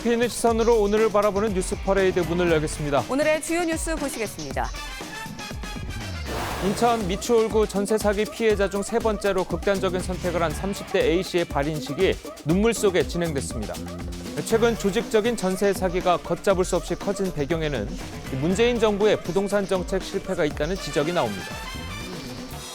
깊이 있는 시선으로 오늘을 바라보는 뉴스 퍼레이드 문을 열겠습니다. 오늘의 주요 뉴스 보시겠습니다. 인천 미추홀구 전세 사기 피해자 중 세 번째로 극단적인 선택을 한 30대 A씨의 발인식이 눈물 속에 진행됐습니다. 최근 조직적인 전세 사기가 걷잡을 수 없이 커진 배경에는 문재인 정부의 부동산 정책 실패가 있다는 지적이 나옵니다.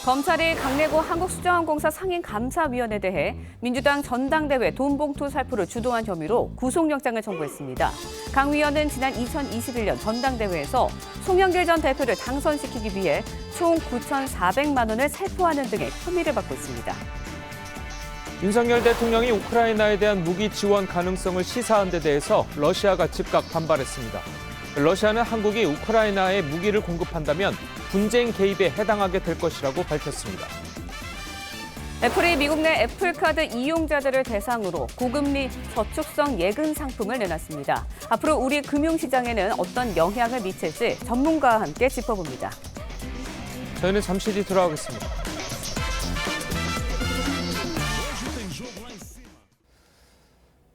검찰이 강래구 한국수자원공사 상임감사위원에 대해 민주당 전당대회 돈봉투 살포를 주도한 혐의로 구속영장을 청구했습니다. 강 위원은 지난 2021년 전당대회에서 송영길 전 대표를 당선시키기 위해 총 9,400만 원을 살포하는 등의 혐의를 받고 있습니다. 윤석열 대통령이 우크라이나에 대한 무기 지원 가능성을 시사한 데 대해서 러시아가 즉각 반발했습니다. 러시아는 한국이 우크라이나에 무기를 공급한다면 분쟁 개입에 해당하게 될 것이라고 밝혔습니다. 애플이 미국 내 애플카드 이용자들을 대상으로 고금리 저축성 예금 상품을 내놨습니다. 앞으로 우리 금융시장에는 어떤 영향을 미칠지 전문가와 함께 짚어봅니다. 저희는 잠시 뒤 돌아오겠습니다.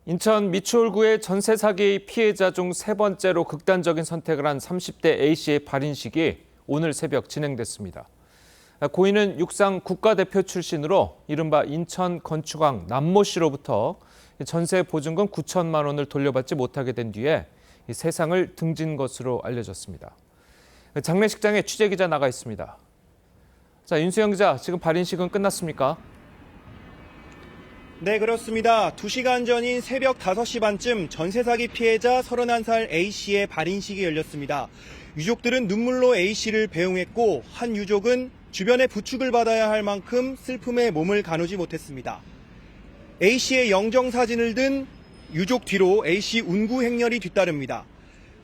인천 미추홀구의 전세 사기 피해자 중 세 번째로 극단적인 선택을 한 30대 A씨의 발인식이 오늘 새벽 진행됐습니다. 고인은 육상 국가대표 출신으로 이른바 인천 건축왕 남모 씨로부터 전세 보증금 9천만 원을 돌려받지 못하게 된 뒤에 세상을 등진 것으로 알려졌습니다. 장례식장에 취재기자 나가 있습니다. 자, 윤수영 기자, 지금 발인식은 끝났습니까? 네, 그렇습니다. 2시간 전인 새벽 5시 반쯤 전세 사기 피해자 31살 A씨의 발인식이 열렸습니다. 유족들은 눈물로 A씨를 배웅했고 한 유족은 주변의 부축을 받아야 할 만큼 슬픔에 몸을 가누지 못했습니다. A씨의 영정사진을 든 유족 뒤로 A씨 운구 행렬이 뒤따릅니다.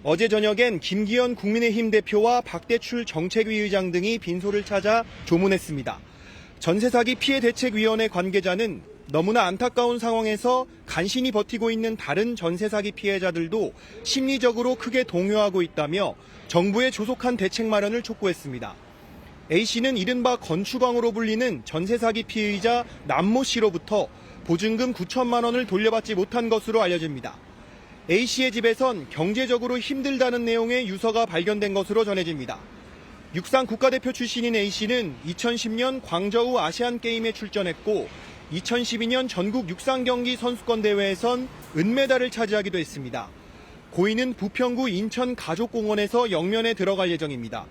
어제 저녁엔 김기현 국민의힘 대표와 박대출 정책위 의장 등이 빈소를 찾아 조문했습니다. 전세 사기 피해 대책위원회 관계자는 너무나 안타까운 상황에서 간신히 버티고 있는 다른 전세 사기 피해자들도 심리적으로 크게 동요하고 있다며 정부의 조속한 대책 마련을 촉구했습니다. A씨는 이른바 건축왕으로 불리는 전세 사기 피해자 남모 씨로부터 보증금 9천만 원을 돌려받지 못한 것으로 알려집니다. A씨의 집에선 경제적으로 힘들다는 내용의 유서가 발견된 것으로 전해집니다. 육상 국가대표 출신인 A씨는 2010년 광저우 아시안게임에 출전했고 2012년 전국 육상경기 선수권 대회에선 은메달을 차지하기도 했습니다. 고인은 부평구 인천가족공원에서 영면에 들어갈 예정입니다.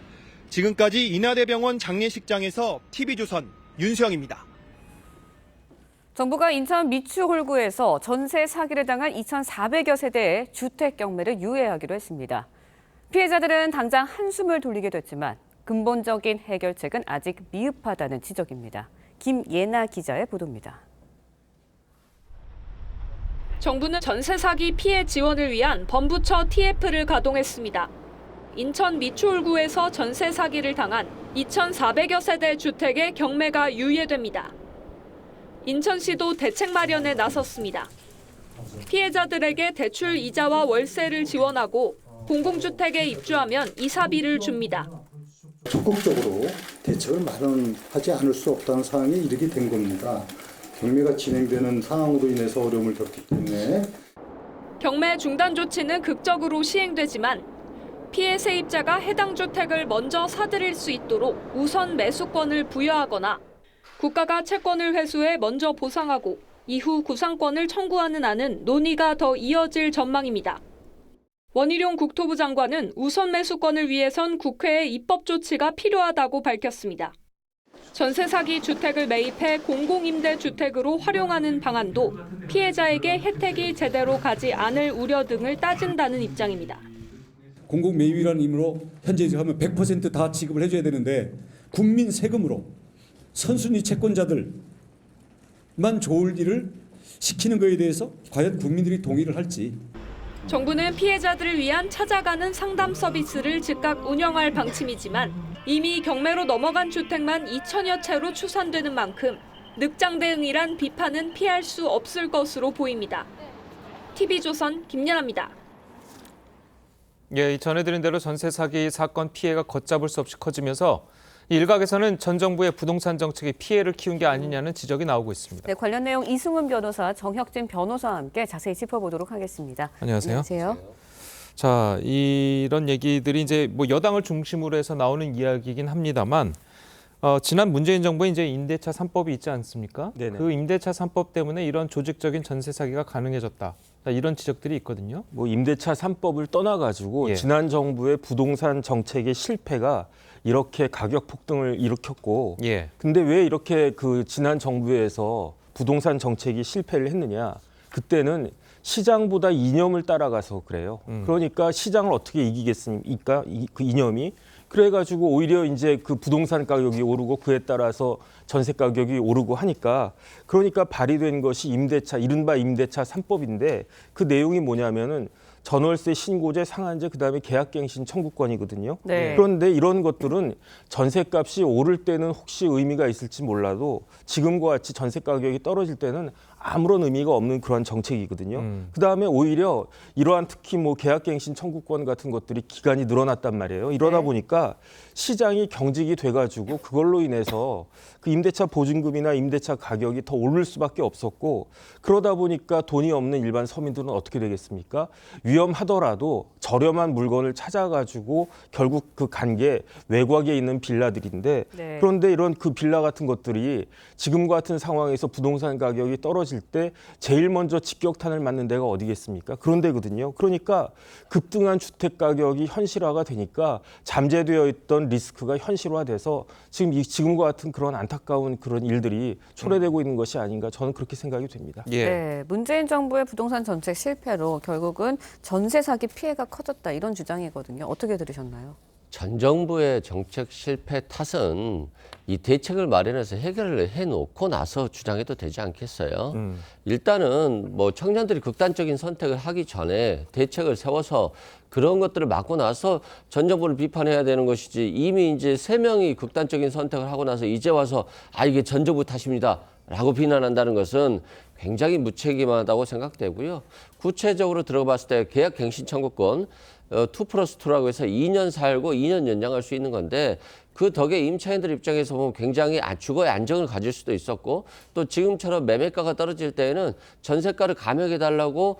지금까지 인하대병원 장례식장에서 TV조선 윤수영입니다. 정부가 인천 미추홀구에서 전세 사기를 당한 2,400여 세대의 주택 경매를 유예하기로 했습니다. 피해자들은 당장 한숨을 돌리게 됐지만 근본적인 해결책은 아직 미흡하다는 지적입니다. 김예나 기자의 보도입니다. 정부는 전세 사기 피해 지원을 위한 범부처 TF를 가동했습니다. 인천 미추홀구에서 전세 사기를 당한 2,400여 세대 주택의 경매가 유예됩니다. 인천시도 대책 마련에 나섰습니다. 피해자들에게 대출 이자와 월세를 지원하고 공공주택에 입주하면 이사비를 줍니다. 적극적으로 대책을 마련하지 않을 수 없다는 상황에 이르게 된 겁니다. 경매가 진행되는 상황으로 인해서 어려움을 겪기 때문에 경매 중단 조치는 극적으로 시행되지만 피해 세입자가 해당 주택을 먼저 사들일 수 있도록 우선 매수권을 부여하거나 국가가 채권을 회수해 먼저 보상하고 이후 구상권을 청구하는 안은 논의가 더 이어질 전망입니다. 원희룡 국토부 장관은 우선 매수권을 위해선 국회의 입법 조치가 필요하다고 밝혔습니다. 전세 사기 주택을 매입해 공공임대주택으로 활용하는 방안도 피해자에게 혜택이 제대로 가지 않을 우려 등을 따진다는 입장입니다. 공공 매입이라는 의미로 현재 하면 100% 다 지급을 해줘야 되는데 국민 세금으로 선순위 채권자들만 좋을 일을 시키는 것에 대해서 과연 국민들이 동의를 할지. 정부는 피해자들을 위한 찾아가는 상담 서비스를 즉각 운영할 방침이지만 이미 경매로 넘어간 주택만 2천여 채로 추산되는 만큼 늑장 대응이란 비판은 피할 수 없을 것으로 보입니다. TV조선 김연아입니다. 예, 전해드린 대로 전세 사기 사건 피해가 걷잡을 수 없이 커지면서 일각에서는 전 정부의 부동산 정책이 피해를 키운 게 아니냐는 지적이 나오고 있습니다. 네, 관련 내용 이승훈 변호사, 정혁진 변호사와 함께 자세히 짚어보도록 하겠습니다. 안녕하세요. 안녕하세요. 자, 이런 얘기들이 이제 뭐 여당을 중심으로 해서 나오는 이야기이긴 합니다만 지난 문재인 정부에 이제 임대차 3법이 있지 않습니까? 네네. 그 임대차 3법 때문에 이런 조직적인 전세 사기가 가능해졌다. 이런 지적들이 있거든요. 뭐 임대차 3법을 떠나가지고 예. 지난 정부의 부동산 정책의 실패가 이렇게 가격 폭등을 일으켰고, 예. 근데 왜 이렇게 그 지난 정부에서 부동산 정책이 실패를 했느냐? 그때는 시장보다 이념을 따라가서 그래요. 그러니까 시장을 어떻게 이기겠습니까? 그 이념이. 그래가지고 오히려 이제 그 부동산 가격이 오르고 그에 따라서 전세 가격이 오르고 하니까 그러니까 발의된 것이 임대차, 이른바 임대차 3법인데 그 내용이 뭐냐면은 전월세 신고제 상한제 그다음에 계약갱신 청구권이거든요. 네. 그런데 이런 것들은 전세값이 오를 때는 혹시 의미가 있을지 몰라도 지금과 같이 전세 가격이 떨어질 때는 아무런 의미가 없는 그런 정책이거든요. 그다음에 오히려 이러한 특히 뭐 계약갱신 청구권 같은 것들이 기간이 늘어났단 말이에요. 이러다 네. 보니까 시장이 경직이 돼가지고 그걸로 인해서 그 임대차 보증금이나 임대차 가격이 더 오를 수밖에 없었고 그러다 보니까 돈이 없는 일반 서민들은 어떻게 되겠습니까? 위험하더라도 저렴한 물건을 찾아가지고 결국 그 간 게 외곽에 있는 빌라들인데 네. 그런데 이런 그 빌라 같은 것들이 지금과 같은 상황에서 부동산 가격이 떨어질 때 제일 먼저 직격탄을 맞는 데가 어디겠습니까? 그런 데거든요. 그러니까 급등한 주택 가격이 현실화가 되니까 잠재되어 있던 리스크가 현실화돼서 지금과 같은 그런 안타까운 그런 일들이 초래되고 있는 것이 아닌가 저는 그렇게 생각이 됩니다. 예. 네, 문재인 정부의 부동산 정책 실패로 결국은 전세 사기 피해가 커졌다 이런 주장이거든요. 어떻게 들으셨나요? 전 정부의 정책 실패 탓은 이 대책을 마련해서 해결을 해놓고 나서 주장해도 되지 않겠어요? 일단은 뭐 청년들이 극단적인 선택을 하기 전에 대책을 세워서 그런 것들을 막고 나서 전 정부를 비판해야 되는 것이지 이미 이제 3명이 극단적인 선택을 하고 나서 이제 와서 이게 전 정부 탓입니다 라고 비난한다는 것은 굉장히 무책임하다고 생각되고요. 구체적으로 들어봤을 때 계약갱신 청구권 2+2라고 해서 2년 살고 2년 연장할 수 있는 건데 그 덕에 임차인들 입장에서 보면 굉장히 주거의 안정을 가질 수도 있었고 또 지금처럼 매매가가 떨어질 때에는 전세가를 감액해달라고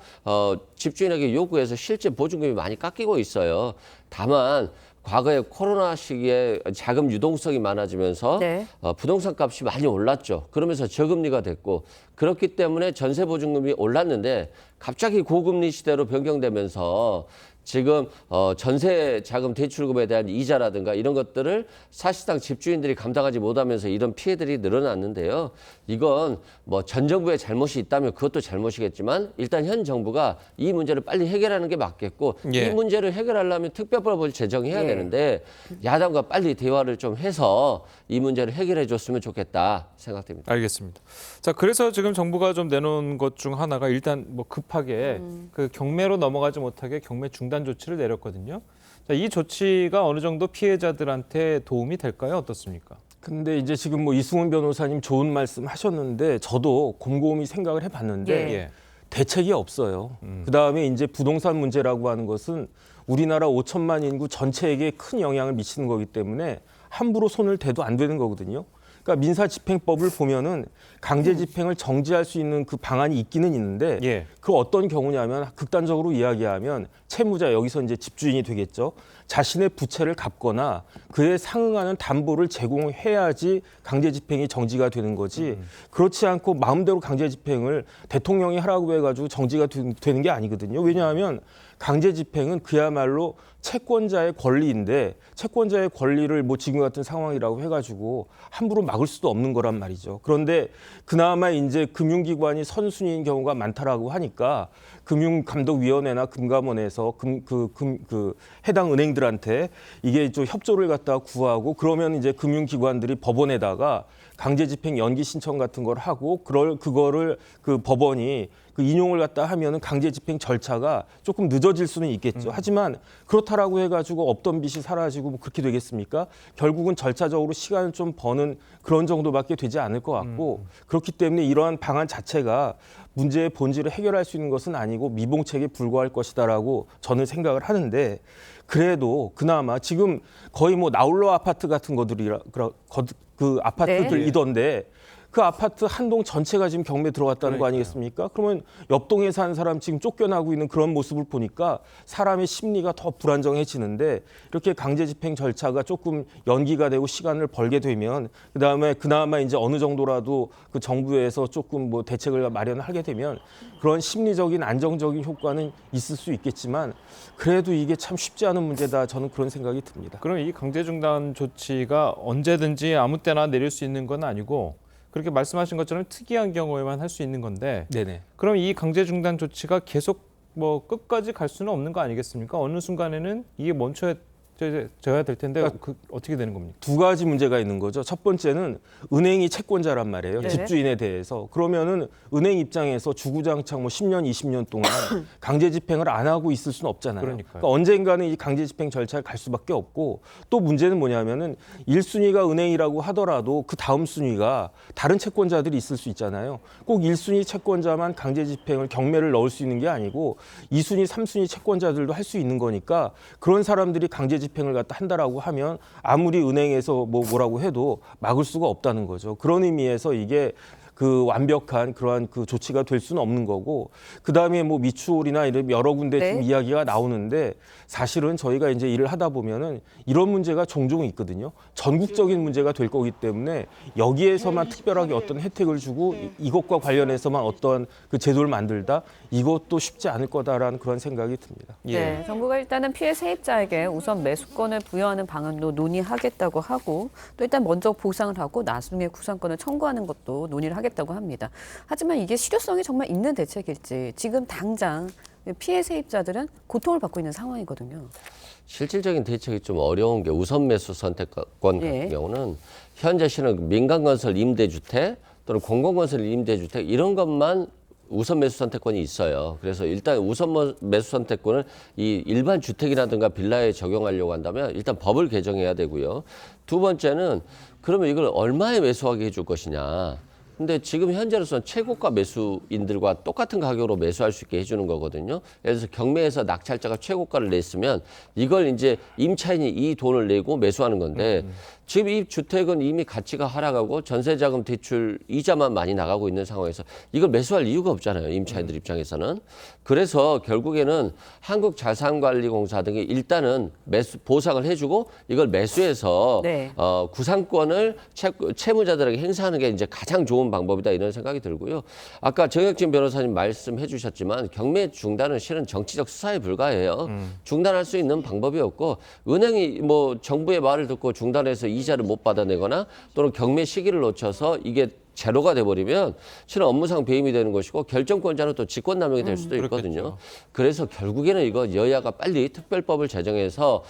집주인에게 요구해서 실제 보증금이 많이 깎이고 있어요. 다만 과거에 코로나 시기에 자금 유동성이 많아지면서 네. 부동산 값이 많이 올랐죠. 그러면서 저금리가 됐고 그렇기 때문에 전세 보증금이 올랐는데 갑자기 고금리 시대로 변경되면서 지금 전세 자금 대출금에 대한 이자라든가 이런 것들을 사실상 집주인들이 감당하지 못하면서 이런 피해들이 늘어났는데요. 이건 뭐 전 정부의 잘못이 있다면 그것도 잘못이겠지만 일단 현 정부가 이 문제를 빨리 해결하는 게 맞겠고 예. 이 문제를 해결하려면 특별법을 제정해야 예. 되는데 야당과 빨리 대화를 좀 해서 이 문제를 해결해 줬으면 좋겠다 생각됩니다. 알겠습니다. 자, 그래서 지금 정부가 좀 내놓은 것 중 하나가 일단 뭐 급하게 그 경매로 넘어가지 못하게 경매 중단 조치를 내렸거든요. 자, 이 조치가 어느 정도 피해자들한테 도움이 될까요? 어떻습니까? 근데 이제 지금 뭐 이승훈 변호사님 좋은 말씀 하셨는데 저도 곰곰이 생각을 해봤는데 예. 대책이 없어요. 그다음에 이제 부동산 문제라고 하는 것은 우리나라 5천만 인구 전체에게 큰 영향을 미치는 거기 때문에 함부로 손을 대도 안 되는 거거든요. 그러니까 민사집행법을 보면은 강제 집행을 정지할 수 있는 그 방안이 있기는 있는데 예. 그 어떤 경우냐면 극단적으로 이야기하면 채무자 여기서 이제 집주인이 되겠죠. 자신의 부채를 갚거나 그에 상응하는 담보를 제공해야지 강제 집행이 정지가 되는 거지. 그렇지 않고 마음대로 강제 집행을 대통령이 하라고 해가지고 정지가 되는 게 아니거든요. 왜냐하면 강제 집행은 그야말로 채권자의 권리인데 채권자의 권리를 뭐 지금 같은 상황이라고 해가지고 함부로 막을 수도 없는 거란 말이죠. 그런데 그나마 이제 금융기관이 선순위인 경우가 많다라고 하니까 금융감독위원회나 금감원에서 그 해당 은행들한테 이게 좀 협조를 갖다가 구하고 그러면 이제 금융기관들이 법원에다가 강제 집행 연기 신청 같은 걸 하고 그거를 그 법원이 그 인용을 갖다 하면은 강제 집행 절차가 조금 늦어질 수는 있겠죠. 하지만 그렇다라고 해가지고 없던 빚이 사라지고 뭐 그렇게 되겠습니까? 결국은 절차적으로 시간을 좀 버는 그런 정도밖에 되지 않을 것 같고 그렇기 때문에 이러한 방안 자체가 문제의 본질을 해결할 수 있는 것은 아니고 미봉책에 불과할 것이다라고 저는 생각을 하는데 그래도 그나마 지금 거의 뭐 나홀로 아파트 같은 것들이라 그 아파트들이던데 그 아파트 한 동 전체가 지금 경매 들어갔다는 거 아니겠습니까? 그러면 옆 동에 사는 사람 지금 쫓겨나고 있는 그런 모습을 보니까 사람의 심리가 더 불안정해지는데 이렇게 강제 집행 절차가 조금 연기가 되고 시간을 벌게 되면 그다음에 그나마 이제 어느 정도라도 그 정부에서 조금 뭐 대책을 마련하게 되면 그런 심리적인 안정적인 효과는 있을 수 있겠지만 그래도 이게 참 쉽지 않은 문제다. 저는 그런 생각이 듭니다. 그럼 이 강제 중단 조치가 언제든지 아무 때나 내릴 수 있는 건 아니고 그렇게 말씀하신 것처럼 특이한 경우에만 할 수 있는 건데 네네. 그럼 이 강제 중단 조치가 계속 뭐 끝까지 갈 수는 없는 거 아니겠습니까? 어느 순간에는 이게 멈춰야 될 텐데 어떻게 되는 겁니까? 두 가지 문제가 있는 거죠. 첫 번째는 은행이 채권자란 말이에요. 네. 집주인에 대해서. 그러면은 은행 입장에서 주구장창 뭐 10년, 20년 동안 강제 집행을 안 하고 있을 수는 없잖아요. 그러니까요. 언젠가는 이 강제 집행 절차를 갈 수밖에 없고 또 문제는 뭐냐면은 1순위가 은행이라고 하더라도 그 다음 순위가 다른 채권자들이 있을 수 있잖아요. 꼭 1순위 채권자만 강제 집행을 경매를 넣을 수 있는 게 아니고 2순위, 3순위 채권자들도 할 수 있는 거니까 그런 사람들이 강제 집행을 갖다 한다라고 하면 아무리 은행에서 뭐라고 해도 막을 수가 없다는 거죠. 그런 의미에서 이게 그 완벽한 그러한 그 조치가 될 수는 없는 거고 그다음에 뭐 미추홀이나 이런 여러 군데 네. 지금 이야기가 나오는데 사실은 저희가 이제 일을 하다 보면은 이런 문제가 종종 있거든요. 전국적인 문제가 될 거기 때문에 여기에서만 특별하게 어떤 혜택을 주고 이것과 관련해서만 어떤 그 제도를 만들다 이것도 쉽지 않을 거다라는 그런 생각이 듭니다. 네, 정부가 일단은 피해 세입자에게 우선 매수권을 부여하는 방안도 논의하겠다고 하고 또 일단 먼저 보상을 하고 나중에 구상권을 청구하는 것도 논의를 하겠다고 합니다. 하지만 이게 실효성이 정말 있는 대책일지 지금 당장 피해 세입자들은 고통을 받고 있는 상황이거든요. 실질적인 대책이 좀 어려운 게 우선 매수 선택권 같은 경우는 현재 시는 민간건설 임대주택 또는 공공건설 임대주택 이런 것만 우선 매수 선택권이 있어요. 그래서 일단 우선 매수 선택권을 이 일반 주택이라든가 빌라에 적용하려고 한다면 일단 법을 개정해야 되고요. 두 번째는 그러면 이걸 얼마에 매수하게 해줄 것이냐. 근데 지금 현재로서는 최고가 매수인들과 똑같은 가격으로 매수할 수 있게 해주는 거거든요. 예를 들어서 경매에서 낙찰자가 최고가를 냈으면 이걸 이제 임차인이 이 돈을 내고 매수하는 건데 지금 이 주택은 이미 가치가 하락하고 전세자금 대출 이자만 많이 나가고 있는 상황에서 이걸 매수할 이유가 없잖아요. 임차인들 입장에서는. 그래서 결국에는 한국자산관리공사 등이 일단은 보상을 해주고 이걸 매수해서 네. 구상권을 채무자들에게 행사하는 게 이제 가장 좋은 방법이다 이런 생각이 들고요. 아까 정혁진 변호사님 말씀해 주셨지만 경매 중단은 실은 정치적 수사에 불과해요. 중단할 수 있는 방법이 없고 은행이 뭐 정부의 말을 듣고 중단해서 이자를 못 받아내거나 또는 경매 시기를 놓쳐서 이게 제로가 돼버리면 실은 업무상 배임이 되는 것이고 결정권자는 또 직권남용이 될 수도 있거든요. 그렇겠죠. 그래서 결국에는 이거 여야가 빨리 특별법을 제정해서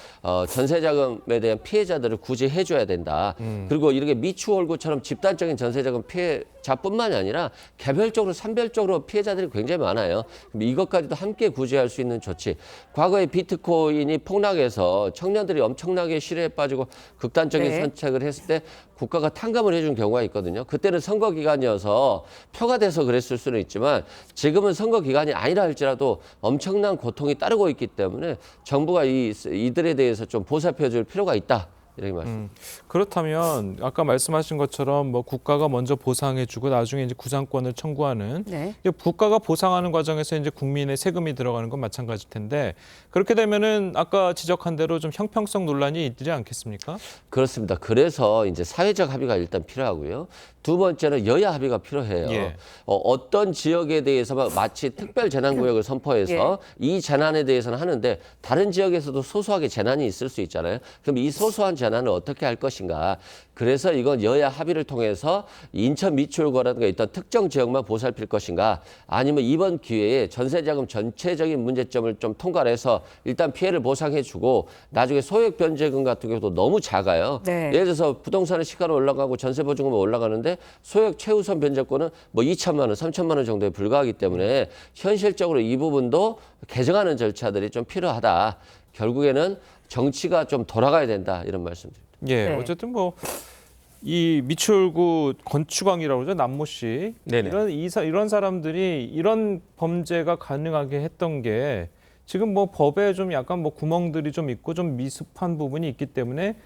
전세자금에 대한 피해자들을 구제해줘야 된다. 그리고 이렇게 미추홀구처럼 집단적인 전세자금 피해자뿐만이 아니라 개별적으로 산별적으로 피해자들이 굉장히 많아요. 그럼 이것까지도 함께 구제할 수 있는 조치. 과거에 비트코인이 폭락해서 청년들이 엄청나게 실외에 빠지고 극단적인 네. 선택을 했을 때 국가가 탕감을 해준 경우가 있거든요. 그때는 선거 기간이어서 표가 돼서 그랬을 수는 있지만 지금은 선거 기간이 아니라 할지라도 엄청난 고통이 따르고 있기 때문에 정부가 이들에 대해서 좀 보살펴 줄 필요가 있다. 이렇게 말씀. 그렇다면 아까 말씀하신 것처럼 뭐 국가가 먼저 보상해주고 나중에 이제 구상권을 청구하는 네. 이제 국가가 보상하는 과정에서 이제 국민의 세금이 들어가는 건 마찬가지일 텐데 그렇게 되면은 아까 지적한 대로 좀 형평성 논란이 있지 않겠습니까? 그렇습니다. 그래서 이제 사회적 합의가 일단 필요하고요. 두 번째는 여야 합의가 필요해요. 예. 어떤 지역에 대해서만 마치 특별 재난구역을 선포해서 이 재난에 대해서는 하는데 다른 지역에서도 소소하게 재난이 있을 수 있잖아요. 그럼 이 소소한 전환을 어떻게 할 것인가. 그래서 이건 여야 합의를 통해서 인천 미추홀구라든가 있던 특정 지역만 보살필 것인가, 아니면 이번 기회에 전세자금 전체적인 문제점을 좀 통과해서 일단 피해를 보상해주고 나중에 소액 변제금 같은 경우도 너무 작아요. 네. 예를 들어서 부동산의 시가가 올라가고 전세보증금이 올라가는데 소액 최우선 변제권은 뭐 2천만 원, 3천만 원 정도에 불과하기 때문에 현실적으로 이 부분도 개정하는 절차들이 좀 필요하다. 결국에는 정치가 좀 돌아가야 된다, 이런 말씀드립니다. 예, 네. 어쨌든 뭐 이 미추홀구 건축왕이라고 그러죠, 남모 씨. 네네. 이런 사람들이 이런 범죄가 가능하게 했던 게 지금 뭐 법에 좀 약간 뭐 구멍들이 좀 있고 좀 미흡한 부분이 있기 때문에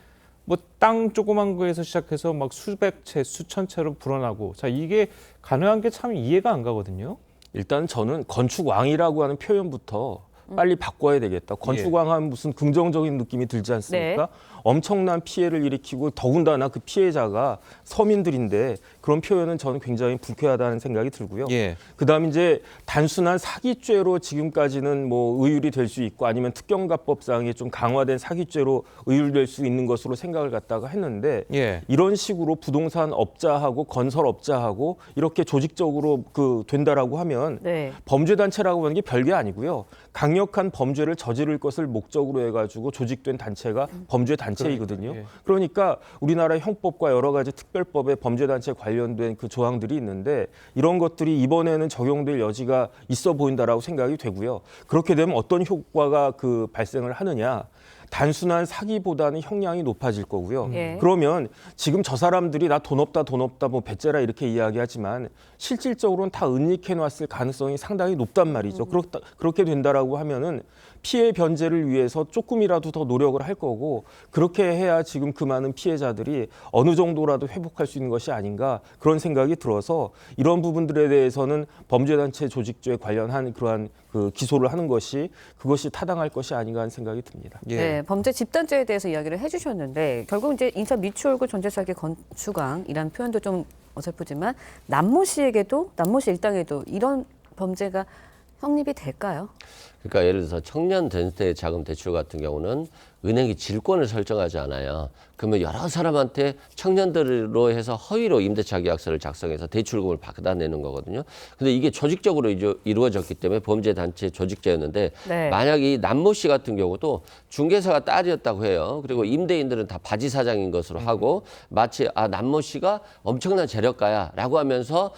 뭐 땅 조그만 거에서 시작해서 막 수백 채, 수천 채로 불어나고, 자, 이게 가능한 게 참 이해가 안 가거든요. 일단 저는 건축왕이라고 하는 표현부터 빨리 바꿔야 되겠다. 건축왕 하면 무슨 긍정적인 느낌이 들지 않습니까? 네. 엄청난 피해를 일으키고 더군다나 그 피해자가 서민들인데 그런 표현은 저는 굉장히 불쾌하다는 생각이 들고요. 예. 그다음에 이제 단순한 사기죄로 지금까지는 뭐 의율이 될 수 있고 아니면 특경가법상에 좀 강화된 사기죄로 의율될 수 있는 것으로 생각을 갖다가 했는데 예. 이런 식으로 부동산 업자하고 건설 업자하고 이렇게 조직적으로 된다라고 하면 네. 범죄단체라고 하는 게 별게 아니고요. 강력한 범죄를 저지를 것을 목적으로 해가지고 조직된 단체가 범죄 단체이거든요. 예. 그러니까 우리나라 형법과 여러 가지 특별법에 범죄단체 관련된 그 조항들이 있는데 이런 것들이 이번에는 적용될 여지가 있어 보인다라고 생각이 되고요. 그렇게 되면 어떤 효과가 발생을 하느냐. 단순한 사기보다는 형량이 높아질 거고요. 예. 그러면 지금 저 사람들이 나 돈 없다 뭐 배째라 이렇게 이야기하지만 실질적으로는 다 은닉해놨을 가능성이 상당히 높단 말이죠. 그렇게 된다라고 하면은 피해 변제를 위해서 조금이라도 더 노력을 할 거고 그렇게 해야 지금 그 많은 피해자들이 어느 정도라도 회복할 수 있는 것이 아닌가 그런 생각이 들어서 이런 부분들에 대해서는 범죄단체 조직죄에 관련한 그러한 기소를 하는 것이 그것이 타당할 것이 아닌가 하는 생각이 듭니다. 예. 네, 범죄 집단죄에 대해서 이야기를 해주셨는데 결국 이제 인천 미추홀구 전재사기 건축왕이라는 표현도 좀 어설프지만 남모 씨 일당에도 이런 범죄가 성립이 될까요? 그러니까 예를 들어서 청년 전세 자금 대출 같은 경우는 은행이 질권을 설정하지 않아요. 그러면 여러 사람한테 청년들로 해서 허위로 임대차 계약서를 작성해서 대출금을 받아내는 거거든요. 근데 이게 조직적으로 이루어졌기 때문에 범죄단체 조직죄였는데 네. 만약 이 남모 씨 같은 경우도 중개사가 딸이었다고 해요. 그리고 임대인들은 다 바지 사장인 것으로 하고 마치 남모 씨가 엄청난 재력가야라고 하면서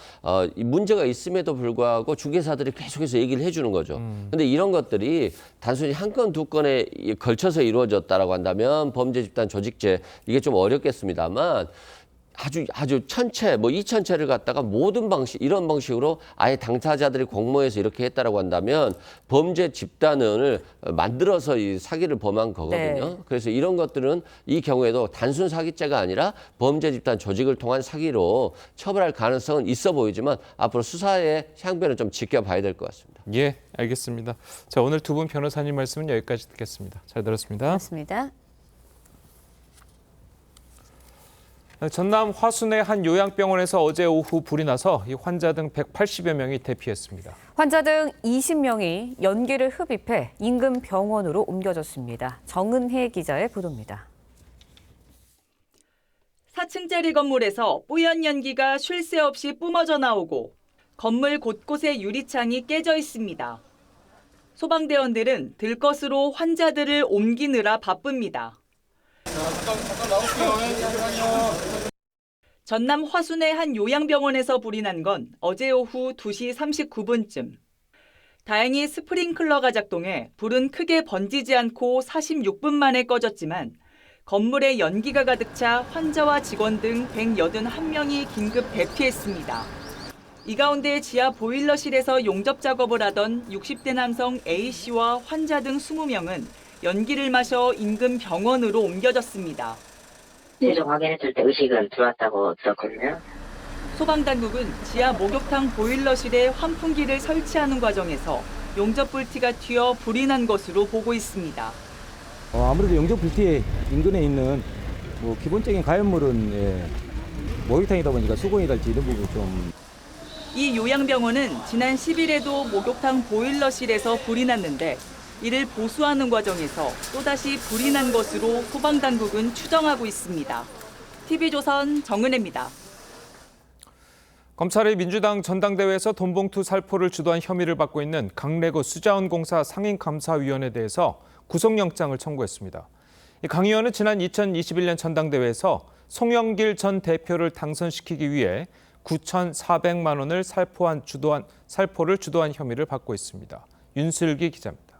이 문제가 있음에도 불구하고 중개사들이 계속해서 얘기를 해주는 거죠. 근데 이런 것들이 단순히 한 건 두 건에 걸쳐서 이루어졌다라고 한다면 범죄 집단 조직죄 이게 좀 어렵겠습니다만 아주 1000채, 2000채를 갖다가 모든 방식, 이런 방식으로 아예 당사자들이 공모해서 이렇게 했다라고 한다면 범죄 집단을 만들어서 이 사기를 범한 거거든요. 네. 그래서 이런 것들은 이 경우에도 단순 사기죄가 아니라 범죄 집단 조직을 통한 사기로 처벌할 가능성은 있어 보이지만 앞으로 수사의 향배는 좀 지켜봐야 될 것 같습니다. 예, 알겠습니다. 자, 오늘 두 분 변호사님 말씀은 여기까지 듣겠습니다. 잘 들었습니다. 맞습니다. 전남 화순의 한 요양병원에서 어제 오후 불이 나서 이 환자 등 180여 명이 대피했습니다. 환자 등 20명이 연기를 흡입해 인근 병원으로 옮겨졌습니다. 정은혜 기자의 보도입니다. 4층짜리 건물에서 뿌연 연기가 쉴 새 없이 뿜어져 나오고 건물 곳곳에 유리창이 깨져 있습니다. 소방대원들은 들것으로 환자들을 옮기느라 바쁩니다. 전남 화순의 한 요양병원에서 불이 난 건 어제 오후 2시 39분쯤. 다행히 스프링클러가 작동해 불은 크게 번지지 않고 46분 만에 꺼졌지만 건물에 연기가 가득 차 환자와 직원 등 181명이 긴급 대피했습니다. 이 가운데 지하 보일러실에서 용접 작업을 하던 60대 남성 A씨와 환자 등 20명은 연기를 마셔 인근 병원으로 옮겨졌습니다. 내적 확인했을 때 의식은 들어왔다고 들었거든요. 소방당국은 지하 목욕탕 보일러실에 환풍기를 설치하는 과정에서 용접 불티가 튀어 불이 난 것으로 보고 있습니다. 아무래도 용접 불티 인근에 있는 기본적인 가연물은 목욕탕이다 보니까 수건이랄지 이런 부분 좀. 이 요양병원은 지난 10일에도 목욕탕 보일러실에서 불이 났는데 이를 보수하는 과정에서 또다시 불이 난 것으로 소방당국은 추정하고 있습니다. TV조선 정은혜입니다. 검찰이 민주당 전당대회에서 돈봉투 살포를 주도한 혐의를 받고 있는 강래구 수자원공사 상임감사위원에 대해서 구속영장을 청구했습니다. 강 의원은 지난 2021년 전당대회에서 송영길 전 대표를 당선시키기 위해 9,400만 원을 살포를 주도한 혐의를 받고 있습니다. 윤슬기 기자입니다.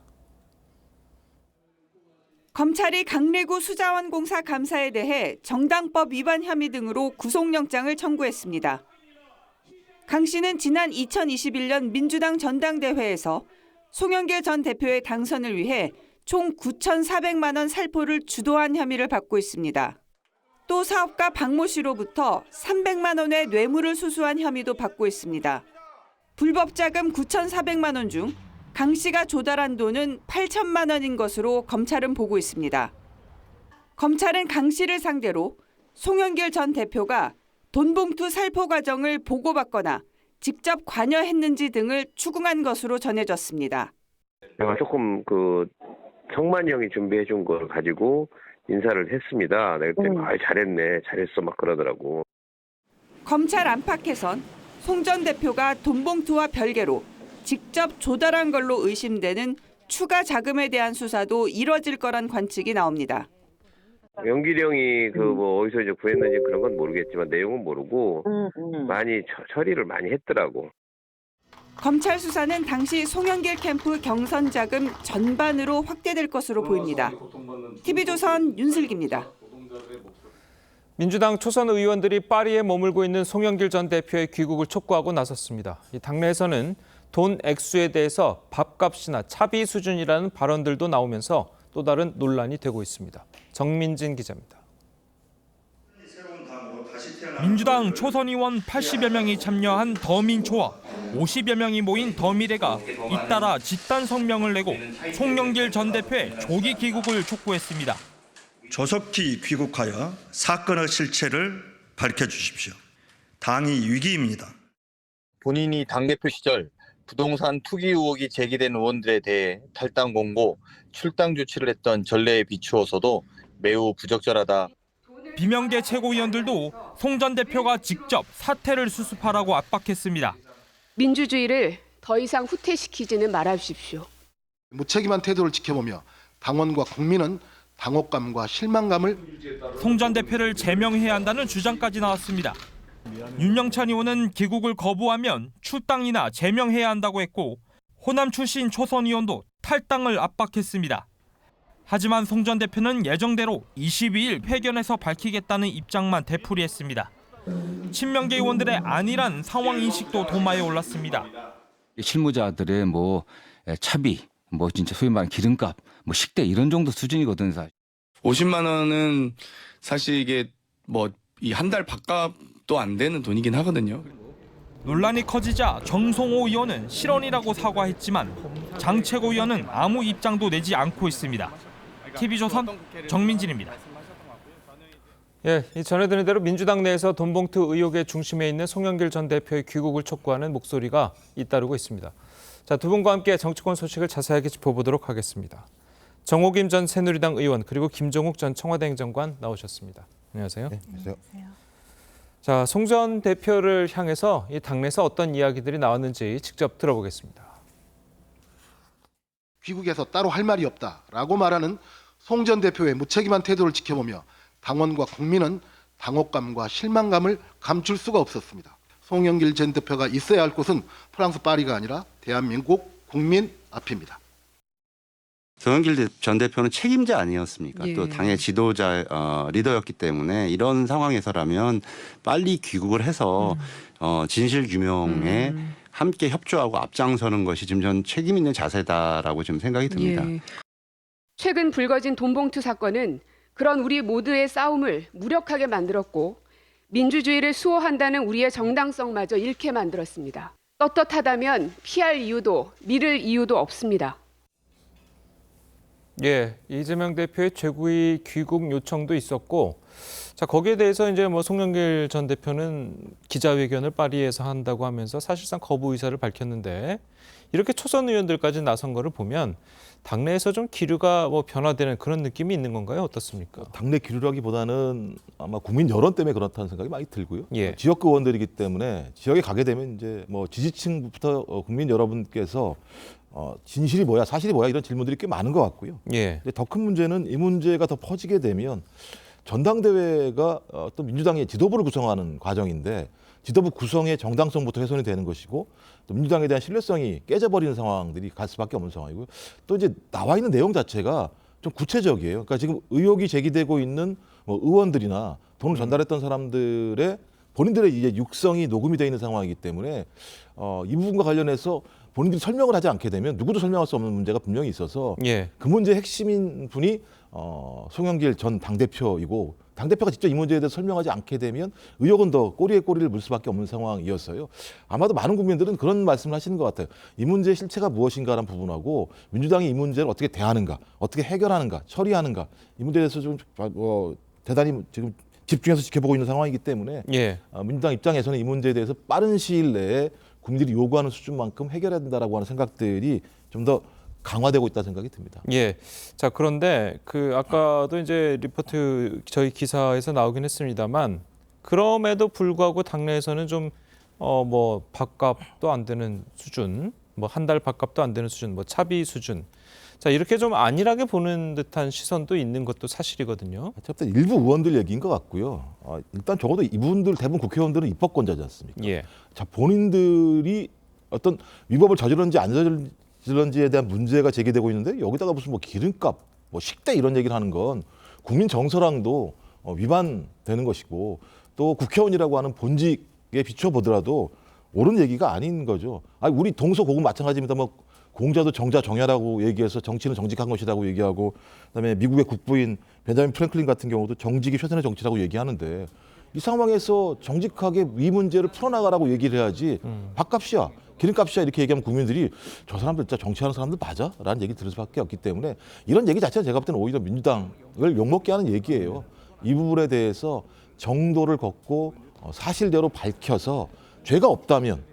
검찰이 강래구 수자원공사 감사에 대해 정당법 위반 혐의 등으로 구속영장을 청구했습니다. 강 씨는 지난 2021년 민주당 전당대회에서 송영길 전 대표의 당선을 위해 총 9,400만 원 살포를 주도한 혐의를 받고 있습니다. 또 사업가 박모 씨로부터 300만 원의 뇌물을 수수한 혐의도 받고 있습니다. 불법 자금 9,400만 원 중 강 씨가 조달한 돈은 8천만 원인 것으로 검찰은 보고 있습니다. 검찰은 강 씨를 상대로 송영길 전 대표가 돈봉투 살포 과정을 보고받거나 직접 관여했는지 등을 추궁한 것으로 전해졌습니다. 내가 조금 성만이 형이 준비해 준 걸 가지고 인사를 했습니다. 내가 그때 잘했네, 잘했어 막 그러더라고. 검찰 안팎에선 송 전 대표가 돈봉투와 별개로 직접 조달한 걸로 의심되는 추가 자금에 대한 수사도 이뤄질 거란 관측이 나옵니다. 영길이 형이 어디서 이제 구했는지 그런 건 모르겠지만 내용은 모르고 많이 처리를 많이 했더라고. 검찰 수사는 당시 송영길 캠프 경선 자금 전반으로 확대될 것으로 보입니다. TV조선 윤슬기입니다. 민주당 초선 의원들이 파리에 머물고 있는 송영길 전 대표의 귀국을 촉구하고 나섰습니다. 당내에서는 돈 액수에 대해서 밥값이나 차비 수준이라는 발언들도 나오면서 또 다른 논란이 되고 있습니다. 정민진 기자입니다. 민주당 초선 의원 80여 명이 참여한 더민초와 50여 명이 모인 더미래가 잇따라 집단 성명을 내고 송영길 전 대표의 조기 귀국을 촉구했습니다. 조속히 귀국하여 사건의 실체를 밝혀주십시오. 당이 위기입니다. 본인이 당대표 시절 부동산 투기 의혹이 제기된 의원들에 대해 탈당 공고, 출당 조치를 했던 전례에 비추어서도 매우 부적절하다. 비명계 최고위원들도 송 전 대표가 직접 사퇴를 수습하라고 압박했습니다. 민주주의를 더 이상 후퇴시키지는 말아주십시오. 무책임한 태도를 지켜보며 당원과 국민은 당혹감과 실망감을 송 전 대표를 제명해야 한다는 주장까지 나왔습니다. 윤영찬 의원은 귀국을 거부하면 출당이나 제명해야 한다고 했고 호남 출신 초선 의원도 탈당을 압박했습니다. 하지만 송 전 대표는 예정대로 22일 회견에서 밝히겠다는 입장만 되풀이했습니다. 친명계 의원들의 안일한 상황 인식도 도마에 올랐습니다. 실무자들의 차비, 진짜 소위 말하는 기름값, 식대 이런 정도 수준이거든요. 사실. 50만 원은 사실 이게 이 한 달 밥값도 안 되는 돈이긴 하거든요. 논란이 커지자 정성호 의원은 실언이라고 사과했지만 장 최고위원은 아무 입장도 내지 않고 있습니다. TV조선 정민진입니다. 전해드린 대로 민주당 내에서 돈봉투 의혹의 중심에 있는 송영길 전 대표의 귀국을 촉구하는 목소리가 잇따르고 있습니다. 자, 두 분과 함께 정치권 소식을 자세하게 짚어보도록 하겠습니다. 정호김 전 새누리당 의원 그리고 김종욱 전 청와대 행정관 나오셨습니다. 안녕하세요. 네, 안녕하세요. 자, 송 전 대표를 향해서 이 당내에서 어떤 이야기들이 나왔는지 직접 들어보겠습니다. 귀국에서 따로 할 말이 없다라고 말하는 송 전 대표의 무책임한 태도를 지켜보며 당원과 국민은 당혹감과 실망감을 감출 수가 없었습니다. 송영길 전 대표가 있어야 할 곳은 프랑스 파리가 아니라 대한민국 국민 앞입니다. 송영길 전 대표는 책임자 아니었습니까? 또 당의 지도자 리더였기 때문에 이런 상황에서라면 빨리 귀국을 해서 진실 규명에 함께 협조하고 앞장서는 것이 지금 전 책임 있는 자세다라고 좀 생각이 듭니다. 최근 불거진 돈봉투 사건은 그런 우리 모두의 싸움을 무력하게 만들었고 민주주의를 수호한다는 우리의 정당성마저 잃게 만들었습니다. 떳떳하다면 피할 이유도 미룰 이유도 없습니다. 예, 이재명 대표의 최고위 귀국 요청도 있었고, 자, 거기에 대해서 이제 뭐 송영길 전 대표는 기자회견을 파리에서 한다고 하면서 사실상 거부 의사를 밝혔는데, 이렇게 초선 의원들까지 나선 거를 보면 당내에서 좀 기류가 뭐 변화되는 그런 느낌이 있는 건가요? 어떻습니까? 당내 기류라기보다는 아마 국민 여론 때문에 그렇다는 생각이 많이 들고요. 예. 지역구 의원들이기 때문에 지역에 가게 되면 이제 뭐 지지층부터 국민 여러분께서 진실이 뭐야, 사실이 뭐야 이런 질문들이 꽤 많은 것 같고요. 예. 더 큰 문제는 이 문제가 더 퍼지게 되면 전당대회가 또 민주당의 지도부를 구성하는 과정인데 지도부 구성의 정당성부터 훼손이 되는 것이고 또 민주당에 대한 신뢰성이 깨져버리는 상황들이 갈 수밖에 없는 상황이고요. 또 이제 나와 있는 내용 자체가 좀 구체적이에요. 그러니까 지금 의혹이 제기되고 있는 뭐 의원들이나 돈을 전달했던 사람들의 본인들의 이제 육성이 녹음이 되어 있는 상황이기 때문에 이 부분과 관련해서 본인들이 설명을 하지 않게 되면 누구도 설명할 수 없는 문제가 분명히 있어서 예. 그 문제의 핵심인 분이 송영길 전 당대표이고 당대표가 직접 이 문제에 대해서 설명하지 않게 되면 의혹은 더 꼬리에 꼬리를 물 수밖에 없는 상황이었어요. 아마도 많은 국민들은 그런 말씀을 하시는 것 같아요. 이 문제의 실체가 무엇인가라는 부분하고 민주당이 이 문제를 어떻게 대하는가, 어떻게 해결하는가, 처리하는가 이 문제에 대해서 좀 대단히 지금 집중해서 지켜보고 있는 상황이기 때문에 예. 민주당 입장에서는 이 문제에 대해서 빠른 시일 내에 국민들이 요구하는 수준만큼 해결해야 된다라고 하는 생각들이 좀 더 강화되고 있다는 생각이 듭니다. 예. 자, 그런데 그 아까도 이제 리포트 저희 기사에서 나오긴 했습니다만 그럼에도 불구하고 당내에서는 좀 뭐 밥값도 안 되는 수준, 뭐 한 달 밥값도 안 되는 수준, 뭐 차비 수준. 자, 이렇게 좀 안일하게 보는 듯한 시선도 있는 것도 사실이거든요. 어쨌든 일부 의원들 얘기인 것 같고요. 일단 적어도 이분들 대부분 국회의원들은 입법권자지 않습니까? 예. 자, 본인들이 어떤 위법을 저질렀는지 안 저질렀는지에 대한 문제가 제기되고 있는데 여기다가 무슨 뭐 기름값, 뭐 식대 이런 얘기를 하는 건 국민 정서랑도 위반되는 것이고 또 국회의원이라고 하는 본직에 비춰보더라도 옳은 얘기가 아닌 거죠. 우리 동서고금 마찬가지입니다. 뭐 공자도 정자 정야라고 얘기해서 정치는 정직한 것이라고 얘기하고 그다음에 미국의 국부인 벤자민 프랭클린 같은 경우도 정직이 최선의 정치라고 얘기하는데 이 상황에서 정직하게 이 문제를 풀어나가라고 얘기를 해야지 밥값이야, 기름값이야 이렇게 얘기하면 국민들이 저 사람들 진짜 정치하는 사람들 맞아? 라는 얘기 들을 수밖에 없기 때문에 이런 얘기 자체는 제가 볼 때는 오히려 민주당을 욕먹게 하는 얘기예요. 이 부분에 대해서 정도를 걷고 사실대로 밝혀서 죄가 없다면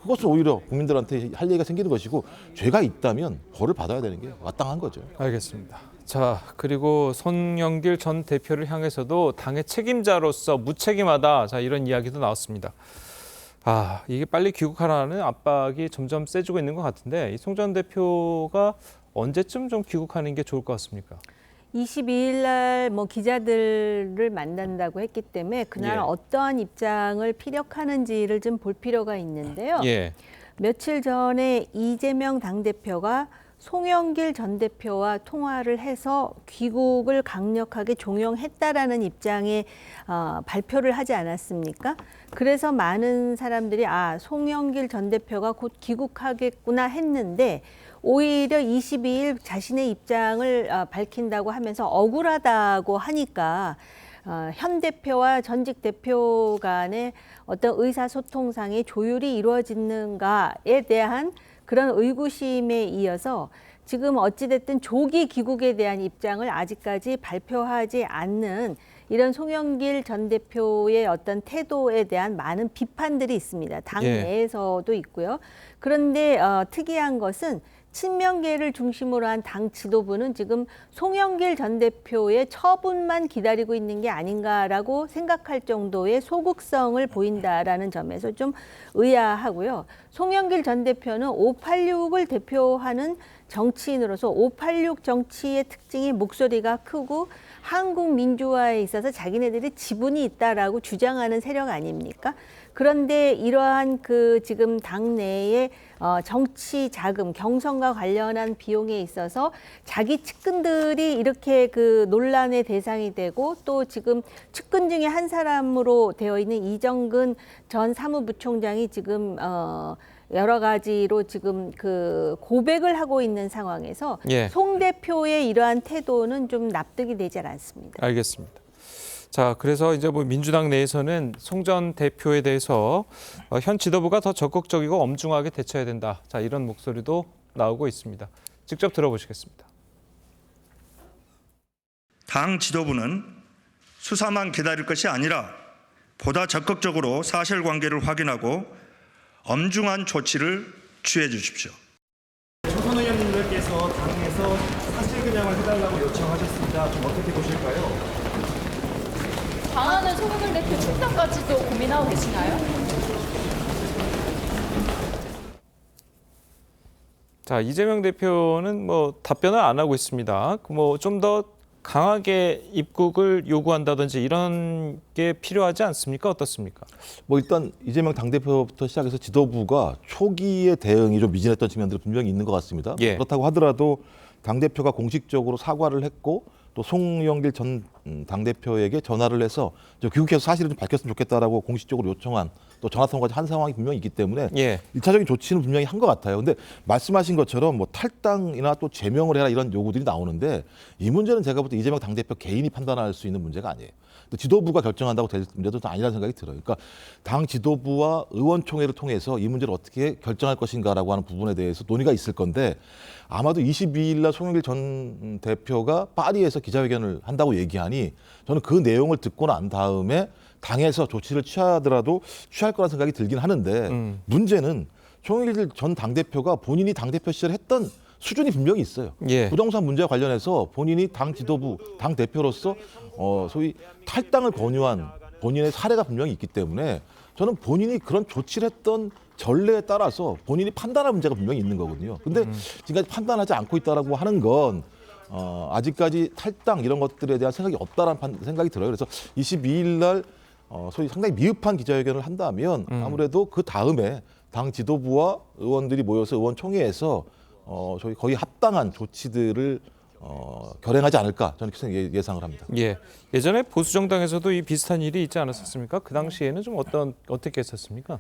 그것은 오히려 국민들한테 할 얘기가 생기는 것이고 죄가 있다면 벌을 받아야 되는 게 마땅한 거죠. 알겠습니다. 자, 그리고 송영길 전 대표를 향해서도 당의 책임자로서 무책임하다. 자, 이런 이야기도 나왔습니다. 이게 빨리 귀국하라는 압박이 점점 세지고 있는 것 같은데 이 송 전 대표가 언제쯤 좀 귀국하는 게 좋을 것 같습니까? 22일 날 뭐 기자들을 만난다고 했기 때문에 그날 예. 어떠한 입장을 피력하는지를 좀 볼 필요가 있는데요. 예. 며칠 전에 이재명 당대표가 송영길 전 대표와 통화를 해서 귀국을 강력하게 종용했다라는 입장에 발표를 하지 않았습니까? 그래서 많은 사람들이 송영길 전 대표가 곧 귀국하겠구나 했는데 오히려 22일 자신의 입장을 밝힌다고 하면서 억울하다고 하니까 현 대표와 전직 대표 간의 어떤 의사소통상의 조율이 이루어지는가에 대한 그런 의구심에 이어서 지금 어찌됐든 조기 귀국에 대한 입장을 아직까지 발표하지 않는 이런 송영길 전 대표의 어떤 태도에 대한 많은 비판들이 있습니다. 당 내에서도 있고요. 그런데 특이한 것은 친명계를 중심으로 한 당 지도부는 지금 송영길 전 대표의 처분만 기다리고 있는 게 아닌가라고 생각할 정도의 소극성을 보인다라는 점에서 좀 의아하고요. 송영길 전 대표는 586을 대표하는 정치인으로서 586 정치의 특징이 목소리가 크고 한국 민주화에 있어서 자기네들이 지분이 있다라고 주장하는 세력 아닙니까? 그런데 이러한 지금 당내의 정치 자금, 경선과 관련한 비용에 있어서 자기 측근들이 이렇게 논란의 대상이 되고 또 지금 측근 중에 한 사람으로 되어 있는 이정근 전 사무부총장이 지금 여러 가지로 지금 고백을 하고 있는 상황에서 송 대표의 이러한 태도는 좀 납득이 되지 않습니다. 알겠습니다. 자, 그래서 이제 뭐 민주당 내에서는 송 전 대표에 대해서 현 지도부가 더 적극적이고 엄중하게 대처해야 된다. 자, 이런 목소리도 나오고 있습니다. 직접 들어보시겠습니다. 당 지도부는 수사만 기다릴 것이 아니라 보다 적극적으로 사실관계를 확인하고 엄중한 조치를 취해 주십시오. 조선 의원님들께서 당에서 사실근양을 해달라고 요청하셨습니다. 좀 어떻게 보실까요? 당하는 송영길 대표 출당까지도 고민하고 계시나요? 자, 이재명 대표는 뭐 답변을 안 하고 있습니다. 뭐 좀 더 강하게 입국을 요구한다든지 이런 게 필요하지 않습니까? 어떻습니까? 뭐 일단 이재명 당대표부터 시작해서 지도부가 초기의 대응이 좀 미진했던 측면들이 분명히 있는 것 같습니다. 예. 그렇다고 하더라도 당대표가 공식적으로 사과를 했고 또 송영길 전 당대표에게 전화를 해서 귀국해서 사실을 좀 밝혔으면 좋겠다라고 공식적으로 요청한 또 전화통화까지 한 상황이 분명히 있기 때문에 예. 1차적인 조치는 분명히 한 것 같아요. 근데 말씀하신 것처럼 뭐 탈당이나 또 제명을 해라 이런 요구들이 나오는데 이 문제는 제가 볼 때 이재명 당대표 개인이 판단할 수 있는 문제가 아니에요. 또 지도부가 결정한다고 될 문제도 아니라는 생각이 들어요. 그러니까 당 지도부와 의원총회를 통해서 이 문제를 어떻게 결정할 것인가라고 하는 부분에 대해서 논의가 있을 건데 아마도 22일 날 송영길 전 대표가 파리에서 기자회견을 한다고 얘기하니 저는 그 내용을 듣고 난 다음에 당에서 조치를 취하더라도 취할 거라는 생각이 들긴 하는데 문제는 송영길 전 당대표가 본인이 당대표 시절에 했던 수준이 분명히 있어요. 예. 부동산 문제와 관련해서 본인이 당 지도부, 당 대표로서 소위 탈당을 권유한 본인의 사례가 분명히 있기 때문에 저는 본인이 그런 조치를 했던 전례에 따라서 본인이 판단할 문제가 분명히 있는 거거든요. 근데 지금까지 판단하지 않고 있다라고 하는 건 아직까지 탈당 이런 것들에 대한 생각이 없다라는 생각이 들어요. 그래서 22일 날 소위 상당히 미흡한 기자회견을 한다면 아무래도 그 다음에 당 지도부와 의원들이 모여서 의원총회에서 저희 거의 합당한 조치들을 결행하지 않을까 저는 그렇게 예상을 합니다. 예. 예전에 보수정당에서도 이 비슷한 일이 있지 않았었습니까? 그 당시에는 좀 어떻게 했었습니까?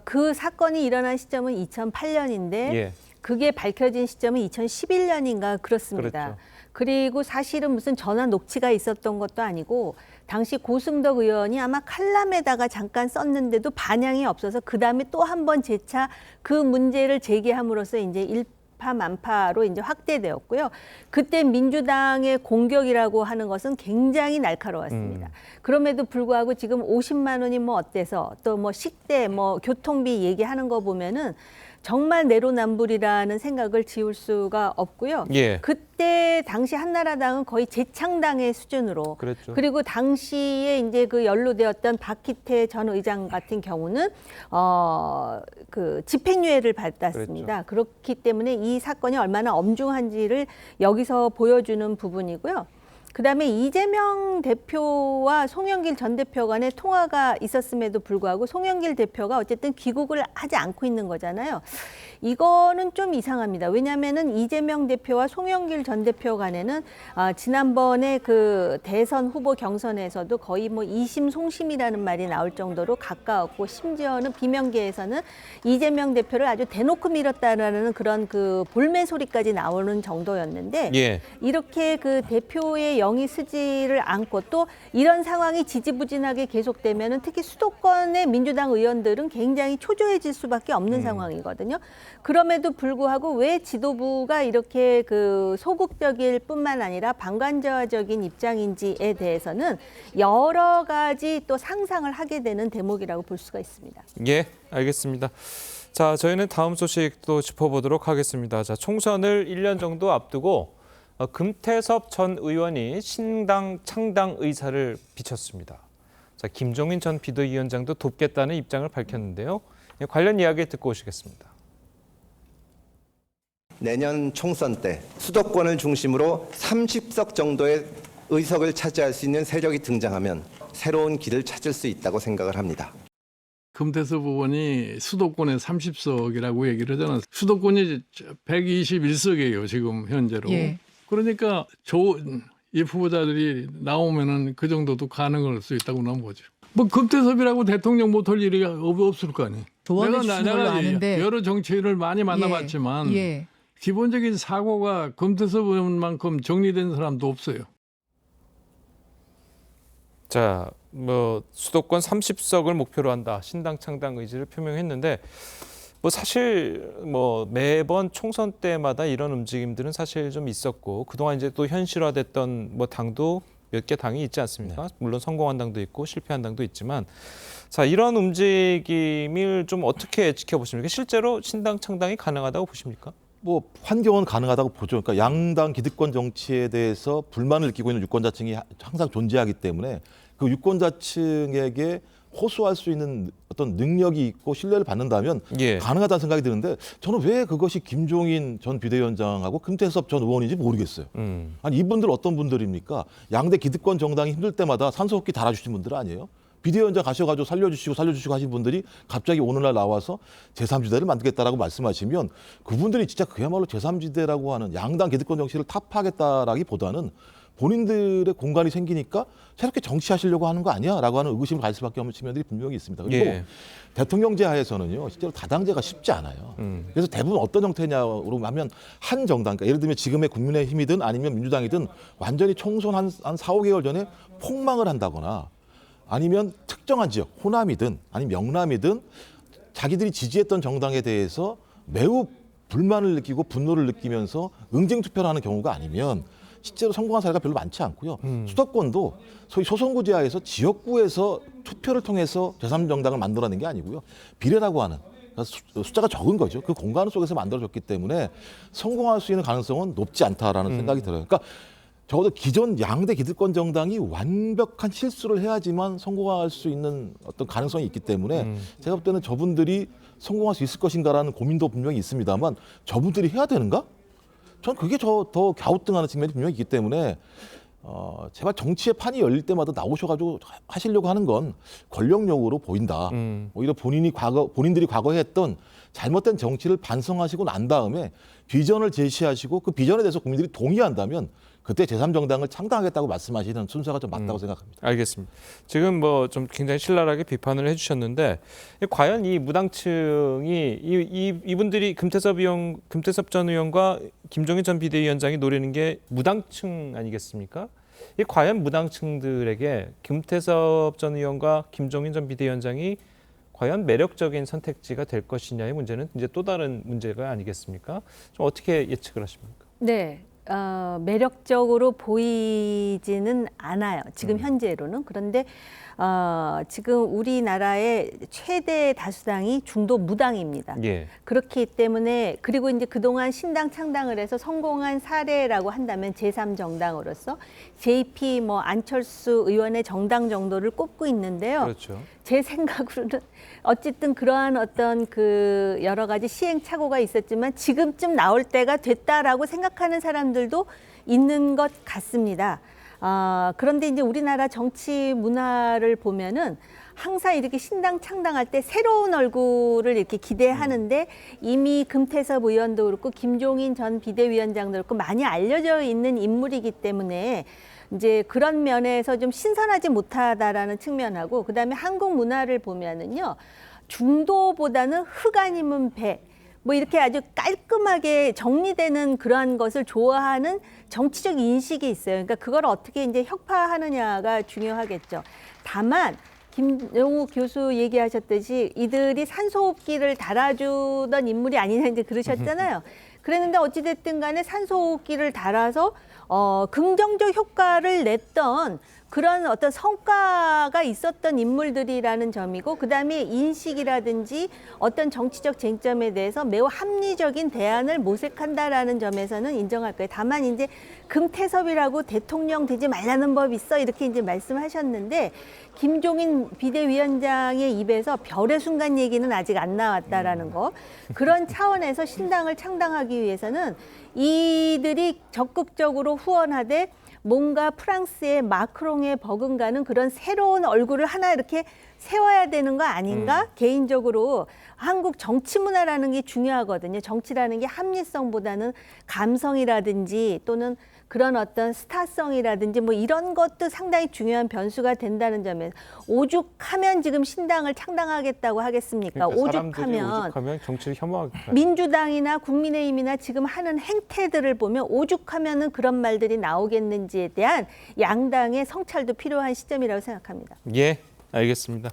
그 사건이 일어난 시점은 2008년인데 예. 그게 밝혀진 시점은 2011년인가 그렇습니다. 그렇죠. 그리고 사실은 무슨 전화 녹취가 있었던 것도 아니고 당시 고승덕 의원이 아마 칼럼에다가 잠깐 썼는데도 반향이 없어서 그다음에 또 한 번 재차 그 문제를 제기함으로써 이제 일파만파로 이제 확대되었고요. 그때 민주당의 공격이라고 하는 것은 굉장히 날카로웠습니다. 그럼에도 불구하고 지금 50만 원이 뭐 어때서 또 뭐 식대 뭐 교통비 얘기하는 거 보면은 정말 내로남불이라는 생각을 지울 수가 없고요. 예. 그때 당시 한나라당은 거의 재창당의 수준으로 그랬죠. 그리고 당시에 이제 그 연루되었던 박희태 전 의장 같은 경우는 그 집행유예를 받았습니다. 그렇기 때문에 이 사건이 얼마나 엄중한지를 여기서 보여주는 부분이고요. 그다음에 이재명 대표와 송영길 전 대표 간의 통화가 있었음에도 불구하고 송영길 대표가 어쨌든 귀국을 하지 않고 있는 거잖아요. 이거는 좀 이상합니다. 왜냐하면은 이재명 대표와 송영길 전 대표 간에는 지난번에 그 대선 후보 경선에서도 거의 뭐 이심송심이라는 말이 나올 정도로 가까웠고 심지어는 비명계에서는 이재명 대표를 아주 대놓고 밀었다라는 그런 그 볼멘 소리까지 나오는 정도였는데 예. 이렇게 그 대표의 영이 쓰지를 않고 또 이런 상황이 지지부진하게 계속되면은 특히 수도권의 민주당 의원들은 굉장히 초조해질 수밖에 없는 상황이거든요. 그럼에도 불구하고 왜 지도부가 이렇게 그 소극적일 뿐만 아니라 방관자적인 입장인지에 대해서는 여러 가지 또 상상을 하게 되는 대목이라고 볼 수가 있습니다. 예, 알겠습니다. 자, 저희는 다음 소식도 짚어보도록 하겠습니다. 자, 총선을 1년 정도 앞두고 금태섭 전 의원이 신당 창당 의사를 비쳤습니다. 자, 김종인 전 비대위원장도 돕겠다는 입장을 밝혔는데요. 관련 이야기 듣고 오시겠습니다. 내년 총선 때 수도권을 중심으로 30석 정도의 의석을 차지할 수 있는 세력이 등장하면 새로운 길을 찾을 수 있다고 생각을 합니다. 금태섭 의원이 수도권에 30석이라고 얘기를 하잖아요. 수도권이 121석이에요, 지금 현재로. 예. 그러니까 이 후보자들이 나오면은 그 정도도 가능할 수 있다고 나온 거죠. 뭐 금태섭이라고 대통령 못할 일이 없을 거 아니에요. 도와내 주신 걸로 아는데. 여러 정치인을 많이 만나봤지만 예. 기본적인 사고가 금태섭 의원만큼 정리된 사람도 없어요. 자, 뭐 수도권 30석을 목표로 한다. 신당 창당 의지를 표명했는데 뭐 사실 뭐 매번 총선 때마다 이런 움직임들은 사실 좀 있었고 그동안 이제 또 현실화됐던 뭐 당도 몇 개 당이 있지 않습니까? 물론 성공한 당도 있고 실패한 당도 있지만 자, 이런 움직임을 좀 어떻게 지켜보십니까? 실제로 신당 창당이 가능하다고 보십니까? 뭐 환경은 가능하다고 보죠. 그러니까 양당 기득권 정치에 대해서 불만을 느끼고 있는 유권자층이 항상 존재하기 때문에 그 유권자층에게 호소할 수 있는 어떤 능력이 있고 신뢰를 받는다면 가능하다는 생각이 드는데 저는 왜 그것이 김종인 전 비대위원장하고 금태섭 전 의원인지 모르겠어요. 아니 이분들 어떤 분들입니까? 양대 기득권 정당이 힘들 때마다 산소호흡기 달아주신 분들 아니에요? 비대위원장 가셔가지고 살려주시고 하신 분들이 갑자기 오늘날 나와서 제3지대를 만들겠다라고 말씀하시면 그분들이 진짜 그야말로 제3지대라고 하는 양당 기득권 정치를 타파하겠다라기보다는 본인들의 공간이 생기니까 새롭게 정치하시려고 하는 거 아니야? 라고 하는 의구심을 가질 수밖에 없는 측면들이 분명히 있습니다. 그리고 대통령제 하에서는요, 실제로 다당제가 쉽지 않아요. 그래서 대부분 어떤 형태냐로 하면 한 정당, 그러니까 예를 들면 지금의 국민의힘이든 아니면 민주당이든 완전히 총선 한 4, 5개월 전에 폭망을 한다거나 아니면 특정한 지역, 호남이든 아니면 영남이든 자기들이 지지했던 정당에 대해서 매우 불만을 느끼고 분노를 느끼면서 응징투표를 하는 경우가 아니면 실제로 성공한 사례가 별로 많지 않고요. 수도권도 소위 소선구제하에서 지역구에서 투표를 통해서 제3정당을 만들어낸 게 아니고요. 비례라고 하는 숫자가 적은 거죠. 그 공간 속에서 만들어졌기 때문에 성공할 수 있는 가능성은 높지 않다라는 생각이 들어요. 그러니까 적어도 기존 양대 기득권 정당이 완벽한 실수를 해야지만 성공할 수 있는 어떤 가능성이 있기 때문에 제가 볼 때는 저분들이 성공할 수 있을 것인가라는 고민도 분명히 있습니다만 저분들이 해야 되는가? 전 그게 더 갸우뚱하는 측면이 분명히 있기 때문에 제발 정치의 판이 열릴 때마다 나오셔가지고 하시려고 하는 건 권력용으로 보인다. 오히려 본인들이 과거에 했던 잘못된 정치를 반성하시고 난 다음에 비전을 제시하시고 그 비전에 대해서 국민들이 동의한다면 그때 제3정당을 창당하겠다고 말씀하시는 순서가 좀 맞다고 생각합니다. 알겠습니다. 지금 뭐 좀 굉장히 신랄하게 비판을 해주셨는데 과연 이 무당층이 이분들이 금태섭 전 의원과 김종인 전 비대위원장이 노리는 게 무당층 아니겠습니까? 이 과연 무당층들에게 금태섭 전 의원과 김종인 전 비대위원장이 과연 매력적인 선택지가 될 것이냐의 문제는 이제 또 다른 문제가 아니겠습니까? 좀 어떻게 예측을 하십니까? 네. 매력적으로 보이지는 않아요. 지금 현재로는. 그런데 지금 우리나라의 최대 다수당이 중도 무당입니다. 그렇기 때문에 그리고 이제 그동안 신당 창당을 해서 성공한 사례라고 한다면 제3정당으로서 JP 뭐 안철수 의원의 정당 정도를 꼽고 있는데요. 그렇죠. 제 생각으로는 어쨌든 그러한 어떤 그 여러 가지 시행착오가 있었지만 지금쯤 나올 때가 됐다라고 생각하는 사람들도 있는 것 같습니다. 그런데 이제 우리나라 정치 문화를 보면은 항상 이렇게 신당 창당할 때 새로운 얼굴을 이렇게 기대하는데 이미 금태섭 의원도 그렇고 김종인 전 비대위원장도 그렇고 많이 알려져 있는 인물이기 때문에 이제 그런 면에서 좀 신선하지 못하다라는 측면하고 그다음에 한국 문화를 보면은요. 중도보다는 흙 아니면 배 뭐 이렇게 아주 깔끔하게 정리되는 그러한 것을 좋아하는 정치적 인식이 있어요. 그러니까 그걸 어떻게 이제 혁파하느냐가 중요하겠죠. 다만 김영우 교수 얘기하셨듯이 이들이 산소호흡기를 달아주던 인물이 아니냐 이제 그러셨잖아요. 그랬는데 어찌됐든 간에 산소호흡기를 달아서 긍정적 효과를 냈던 그런 어떤 성과가 있었던 인물들이라는 점이고 그다음에 인식이라든지 어떤 정치적 쟁점에 대해서 매우 합리적인 대안을 모색한다라는 점에서는 인정할 거예요. 다만 이제 금태섭이라고 대통령 되지 말라는 법이 있어 이렇게 이제 말씀하셨는데 김종인 비대위원장의 입에서 별의 순간 얘기는 아직 안 나왔다라는 거. 그런 차원에서 신당을 창당하기 위해서는 이들이 적극적으로 후원하되 뭔가 프랑스의 마크롱에 버금가는 그런 새로운 얼굴을 하나 이렇게 세워야 되는 거 아닌가? 개인적으로 한국 정치 문화라는 게 중요하거든요. 정치라는 게 합리성보다는 감성이라든지 또는 그런 어떤 스타성이라든지 뭐 이런 것도 상당히 중요한 변수가 된다는 점에서 오죽하면 지금 신당을 창당하겠다고 하겠습니까? 그러니까 오죽하면 정치를 혐오하겠다. 민주당이나 국민의힘이나 지금 하는 행태들을 보면 오죽하면은 그런 말들이 나오겠는지에 대한 양당의 성찰도 필요한 시점이라고 생각합니다. 예, 알겠습니다.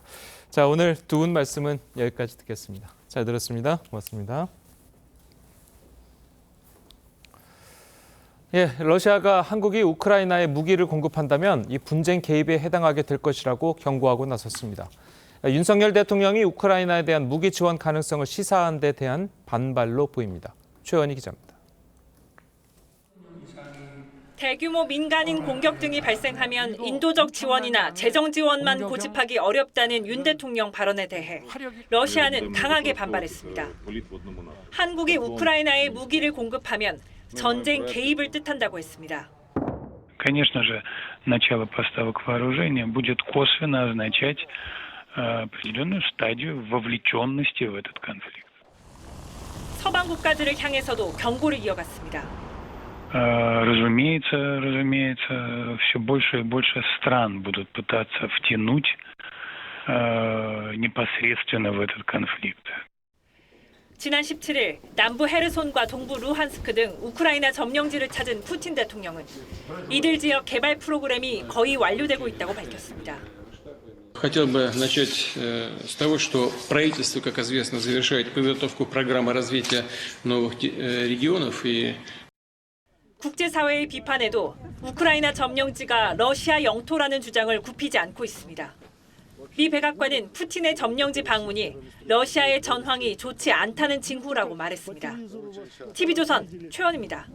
자, 오늘 두 분 말씀은 여기까지 듣겠습니다. 잘 들었습니다. 고맙습니다. 예, 러시아가 한국이 우크라이나에 무기를 공급한다면 이 분쟁 개입에 해당하게 될 것이라고 경고하고 나섰습니다. 윤석열 대통령이 우크라이나에 대한 무기 지원 가능성을 시사한 데 대한 반발로 보입니다. 최원희 기자입니다. 대규모 민간인 공격 등이 발생하면 인도적 지원이나 재정 지원만 고집하기 어렵다는 윤 대통령 발언에 대해 러시아는 강하게 반발했습니다. 한국이 우크라이나에 무기를 공급하면 전쟁 개입을 뜻한다고 했습니다. Конечно же, начало поставок вооружения будет косвенно означать определенную стадию вовлеченности в этот конфликт. 서방 국가들을 향해서도 경고를 이어갔습니다. Разумеется, все больше и больше стран будут пытаться втянуть непосредственно в этот конфликт. 지난 17일 남부 헤르손과 동부 루한스크 등 우크라이나 점령지를 찾은 푸틴 대통령은 이들 지역 개발 프로그램이 거의 완료되고 있다고 밝혔습니다. Хотел бы начать с того, что правительство, как известно, завершает подготовку программы развития новых регионов и 국제사회의 비판에도 우크라이나 점령지가 러시아 영토라는 주장을 굽히지 않고 있습니다. 미 백악관은 푸틴의 점령지 방문이 러시아의 전황이 좋지 않다는 징후라고 말했습니다. TV조선 최원입니다.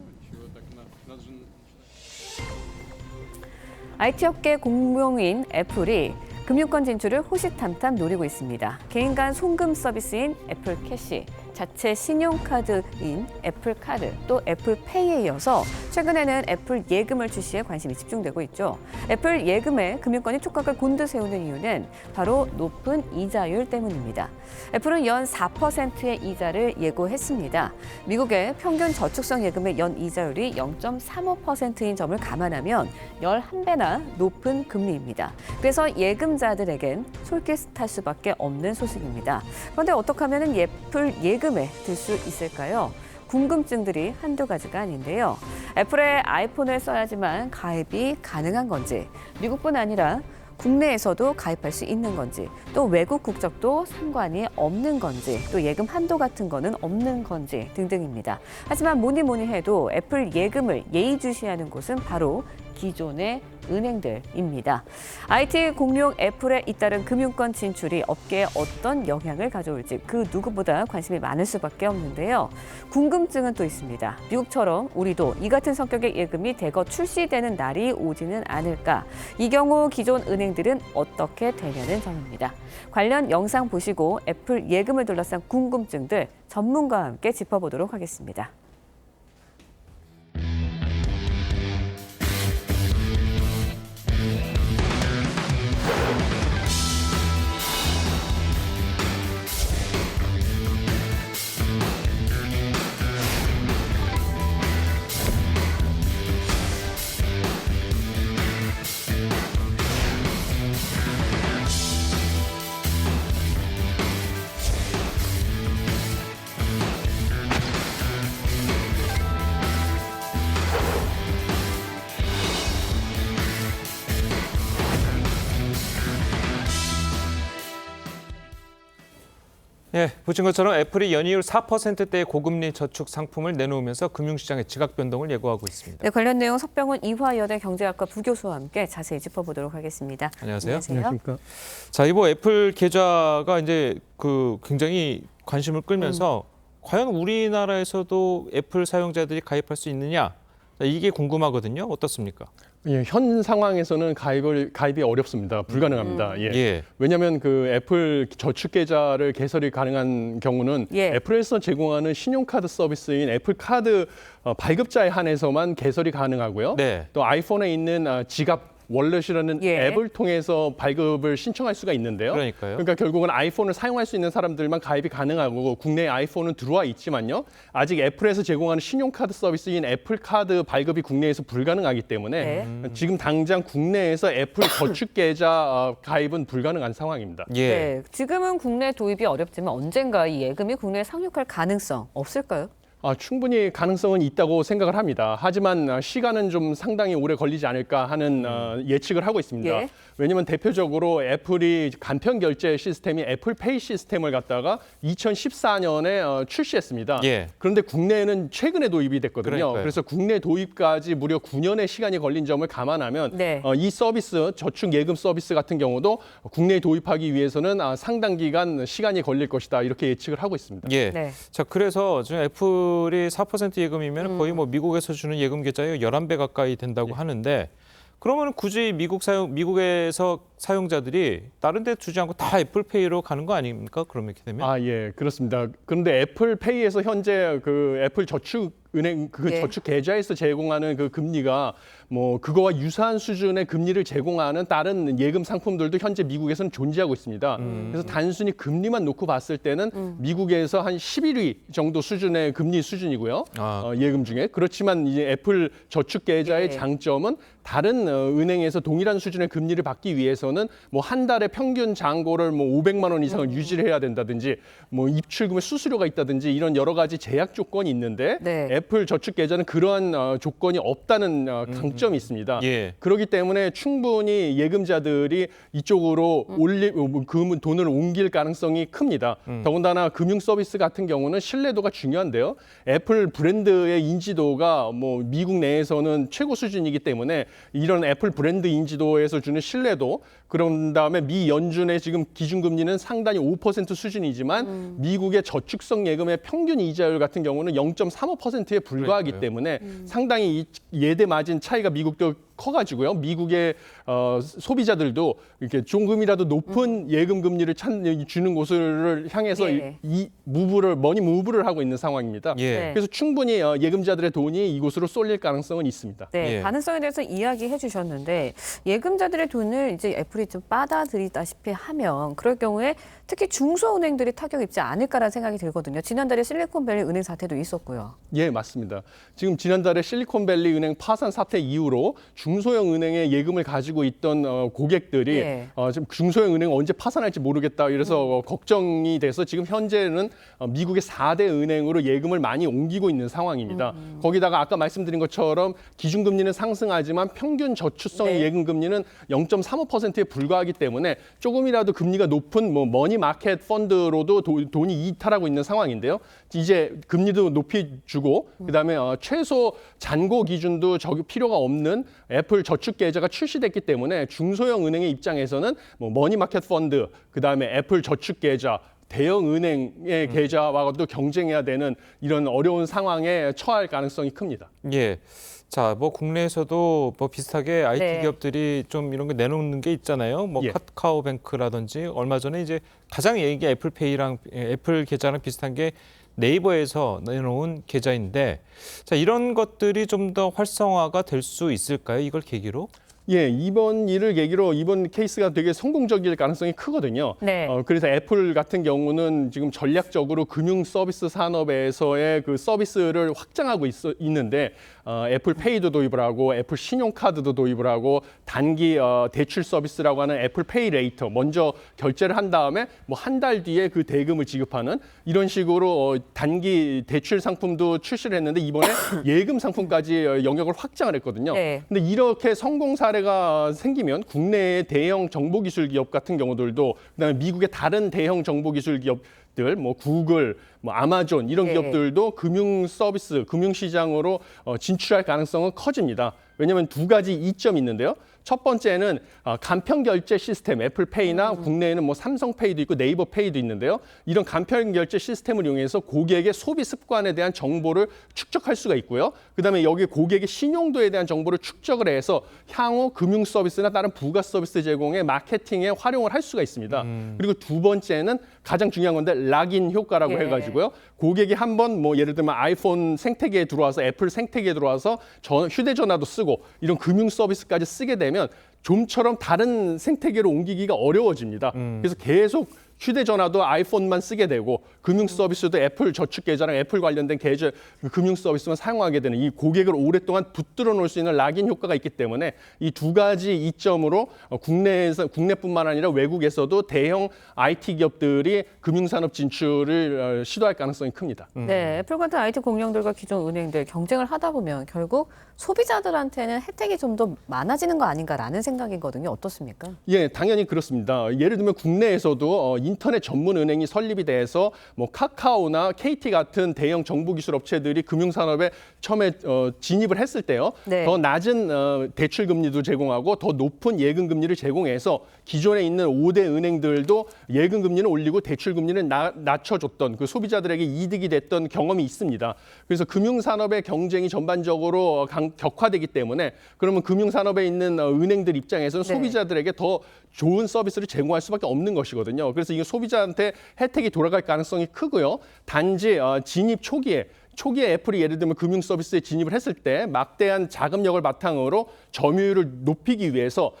IT업계 공룡인 애플이 금융권 진출을 호시탐탐 노리고 있습니다. 개인 간 송금 서비스인 애플 캐시, 자체 신용카드인 애플카드, 또 애플페이에 이어서 최근에는 애플 예금을 출시해 관심이 집중되고 있죠. 애플 예금에 금융권이 촉각을 곤두세우는 이유는 바로 높은 이자율 때문입니다. 애플은 연 4%의 이자를 예고했습니다. 미국의 평균 저축성 예금의 연 이자율이 0.35%인 점을 감안하면 11배나 높은 금리입니다. 그래서 예금자들에겐 솔깃할 수밖에 없는 소식입니다. 그런데 어떻게 하면 애플 예금에 들 수 있을까요? 궁금증들이 한두 가지가 아닌데요. 애플의 아이폰을 써야지만 가입이 가능한 건지, 미국뿐 아니라 국내에서도 가입할 수 있는 건지, 또 외국 국적도 상관이 없는 건지, 또 예금 한도 같은 거는 없는 건지 등등입니다. 하지만 뭐니 해도 애플 예금을 예의주시하는 곳은 바로 기존의 은행들입니다. IT 공룡 애플에 잇따른 금융권 진출이 업계에 어떤 영향을 가져올지 그 누구보다 관심이 많을 수밖에 없는데요. 궁금증은 또 있습니다. 미국처럼 우리도 이 같은 성격의 예금이 대거 출시되는 날이 오지는 않을까. 이 경우 기존 은행들은 어떻게 되냐는 점입니다. 관련 영상 보시고 애플 예금을 둘러싼 궁금증들 전문가와 함께 짚어보도록 하겠습니다. 예, 보신 것처럼 애플이 연이율 4%대의 고금리 저축 상품을 내놓으면서 금융시장의 지각 변동을 예고하고 있습니다. 네, 관련 내용 석병훈 이화여대 경제학과 부교수와 함께 자세히 짚어보도록 하겠습니다. 안녕하세요. 안녕하십니까. 자, 이번 애플 계좌가 이제 굉장히 관심을 끌면서 과연 우리나라에서도 애플 사용자들이 가입할 수 있느냐? 이게 궁금하거든요. 어떻습니까? 예, 현 상황에서는 가입이 어렵습니다. 불가능합니다. 예. 왜냐하면 그 애플 저축 계좌를 개설이 가능한 경우는 애플에서 제공하는 신용카드 서비스인 애플카드 발급자에 한해서만 개설이 가능하고요. 또 아이폰에 있는 지갑 월렛이라는 앱을 통해서 발급을 신청할 수가 있는데요. 그러니까 결국은 아이폰을 사용할 수 있는 사람들만 가입이 가능하고 국내에 아이폰은 들어와 있지만요. 아직 애플에서 제공하는 신용카드 서비스인 애플카드 발급이 국내에서 불가능하기 때문에 지금 당장 국내에서 애플 저축계좌 가입은 불가능한 상황입니다. 네, 지금은 국내 도입이 어렵지만 언젠가 이 예금이 국내에 상륙할 가능성 없을까요? 충분히 가능성은 있다고 생각을 합니다. 하지만 시간은 좀 상당히 오래 걸리지 않을까 하는 예측을 하고 있습니다. 예. 왜냐하면 대표적으로 애플이 간편 결제 시스템이 애플페이 시스템을 갖다가 2014년에 출시했습니다. 예. 그런데 국내에는 최근에 도입이 됐거든요. 그러니까요. 그래서 국내 도입까지 무려 9년의 시간이 걸린 점을 감안하면 네. 이 서비스, 저축 예금 서비스 같은 경우도 국내에 도입하기 위해서는 상당 기간 시간이 걸릴 것이다 이렇게 예측을 하고 있습니다. 예. 네. 자, 그래서 지금 애플이 4% 예금이면 거의 뭐 미국에서 주는 예금 계좌의 11배 가까이 된다고 하는데 그러면 굳이 미국에서 사용자들이 다른 데 주지 않고 다 애플페이로 가는 거 아닙니까? 그러면 이렇게 되면? 예, 그렇습니다. 그런데 애플페이에서 현재 그 애플 저축은행 예. 저축 계좌에서 제공하는 그 금리가 뭐 그거와 유사한 수준의 금리를 제공하는 다른 예금 상품들도 현재 미국에서는 존재하고 있습니다. 그래서 단순히 금리만 놓고 봤을 때는 미국에서 한 11위 정도 수준의 금리 수준이고요. 예금 중에. 그렇지만 이제 애플 저축 계좌의 예. 장점은 다른 은행에서 동일한 수준의 금리를 받기 위해서는 뭐 한 달에 평균 잔고를 뭐 500만 원 이상을 유지를 해야 된다든지 뭐 입출금에 수수료가 있다든지 이런 여러 가지 제약 조건이 있는데 네. 애플 저축 계좌는 그러한 조건이 없다는 강점이 있습니다. 예. 그렇기 때문에 충분히 예금자들이 이쪽으로 그 돈을 옮길 가능성이 큽니다. 더군다나 금융 서비스 같은 경우는 신뢰도가 중요한데요. 애플 브랜드의 인지도가 뭐 미국 내에서는 최고 수준이기 때문에 이런 애플 브랜드 인지도에서 주는 신뢰도 그런 다음에 미 연준의 지금 기준금리는 상당히 5% 수준이지만 미국의 저축성 예금의 평균 이자율 같은 경우는 0.35%에 불과하기 그러니까요. 때문에 상당히 이 예대 마진 차이가 미국도 커가지고요. 미국의 소비자들도 이렇게 조금이라도 높은 예금 금리를 주는 곳을 향해서 예. 이 머니 무브를 하고 있는 상황입니다. 예. 그래서 충분히 예금자들의 돈이 이곳으로 쏠릴 가능성은 있습니다. 네, 예. 가능성에 대해서 이야기해 주셨는데 예금자들의 돈을 이제 애플이 좀 빨아들이다시피 하면 그럴 경우에 특히 중소은행들이 타격 입지 않을까라는 생각이 들거든요. 지난달에 실리콘밸리 은행 사태도 있었고요. 예, 맞습니다. 지금 지난달에 실리콘밸리 은행 파산 사태 이후로 중소형 은행에 예금을 가지고 있던 고객들이 예. 지금 중소형 은행 언제 파산할지 모르겠다 이래서 걱정이 돼서 지금 현재는 미국의 4대 은행으로 예금을 많이 옮기고 있는 상황입니다. 거기다가 아까 말씀드린 것처럼 기준금리는 상승하지만 평균 저축성 네. 예금 금리는 0.35%에 불과하기 때문에 조금이라도 금리가 높은 뭐 머니 마켓 펀드로도 돈이 이탈하고 있는 상황인데요. 이제 금리도 높이 주고 그다음에 최소 잔고 기준도 필요가 없는 애플 저축 계좌가 출시됐기 때문에 중소형 은행의 입장에서는 뭐 머니 마켓 펀드 그다음에 애플 저축 계좌 대형 은행의 계좌와도 경쟁해야 되는 이런 어려운 상황에 처할 가능성이 큽니다. 예. 자, 뭐 국내에서도 뭐 비슷하게 IT 네. 기업들이 좀 이런 거 내놓는 게 있잖아요. 뭐 예. 카카오뱅크라든지 얼마 전에 이제 가장 얘기 애플페이랑 애플 계좌랑 비슷한 게 네이버에서 내놓은 계좌인데 자, 이런 것들이 좀 더 활성화가 될 수 있을까요? 이걸 계기로? 예, 이번 일을 계기로 이번 케이스가 되게 성공적일 가능성이 크거든요. 네. 그래서 애플 같은 경우는 지금 전략적으로 금융 서비스 산업에서의 그 서비스를 확장하고 있는데 애플페이도 도입을 하고 애플 신용카드도 도입을 하고 단기 대출 서비스라고 하는 애플페이 레이터 먼저 결제를 한 다음에 뭐 한 달 뒤에 그 대금을 지급하는 이런 식으로 단기 대출 상품도 출시를 했는데 이번에 예금 상품까지 영역을 확장을 했거든요. 네. 근데 이렇게 성공 사례가 생기면 국내의 대형 정보기술 기업 같은 경우들도 그다음에 미국의 다른 대형 정보기술 기업들 뭐 구글, 뭐 아마존 이런 네. 기업들도 금융 서비스, 금융 시장으로 진출할 가능성은 커집니다. 왜냐하면 두 가지 이점이 있는데요. 첫 번째는 간편 결제 시스템, 애플페이나 국내에는 뭐 삼성페이도 있고 네이버페이도 있는데요. 이런 간편 결제 시스템을 이용해서 고객의 소비 습관에 대한 정보를 축적할 수가 있고요. 그다음에 여기 고객의 신용도에 대한 정보를 축적을 해서 향후 금융 서비스나 다른 부가 서비스 제공에 마케팅에 활용을 할 수가 있습니다. 그리고 두 번째는 가장 중요한 건데 락인 효과라고 예. 해가지고요. 고객이 한번 뭐 예를 들면 아이폰 생태계에 들어와서 애플 생태계에 들어와서 휴대전화도 쓰고 이런 금융 서비스까지 쓰게 되면 좀처럼 다른 생태계로 옮기기가 어려워집니다. 그래서 계속 휴대전화도 아이폰만 쓰게 되고 금융 서비스도 애플 저축 계좌랑 애플 관련된 계좌 금융 서비스만 사용하게 되는 이 고객을 오랫동안 붙들어 놓을 수 있는 락인 효과가 있기 때문에 이 두 가지 이점으로 국내뿐만 아니라 외국에서도 대형 IT 기업들이 금융산업 진출을 시도할 가능성이 큽니다. 네, 애플 같은 IT 공룡들과 기존 은행들 경쟁을 하다 보면 결국 소비자들한테는 혜택이 좀 더 많아지는 거 아닌가라는 생각이거든요. 어떻습니까? 예, 당연히 그렇습니다. 예를 들면 국내에서도 인터넷 전문 은행이 설립이 돼서 뭐 카카오나 KT 같은 대형 정보기술 업체들이 금융산업에 처음에 진입을 했을 때요. 네. 더 낮은 대출 금리도 제공하고 더 높은 예금 금리를 제공해서 기존에 있는 5대 은행들도 예금 금리는 올리고 대출 금리는 낮춰줬던 그 소비자들에게 이득이 됐던 경험이 있습니다. 그래서 금융산업의 경쟁이 전반적으로 격화되기 때문에 그러면 금융산업에 있는 은행들 입장에서는 네. 소비자들에게 더 좋은 서비스를 제공할 수밖에 없는 것이거든요. 그래서 이게 소비자한테 혜택이 돌아갈 가능성이 크고요. 단지 진입 초기에 애플이 예를 들면 금융 서비스에 진입을 했을 때 막대한 자금력을 바탕으로 점유율을 높이기 위해서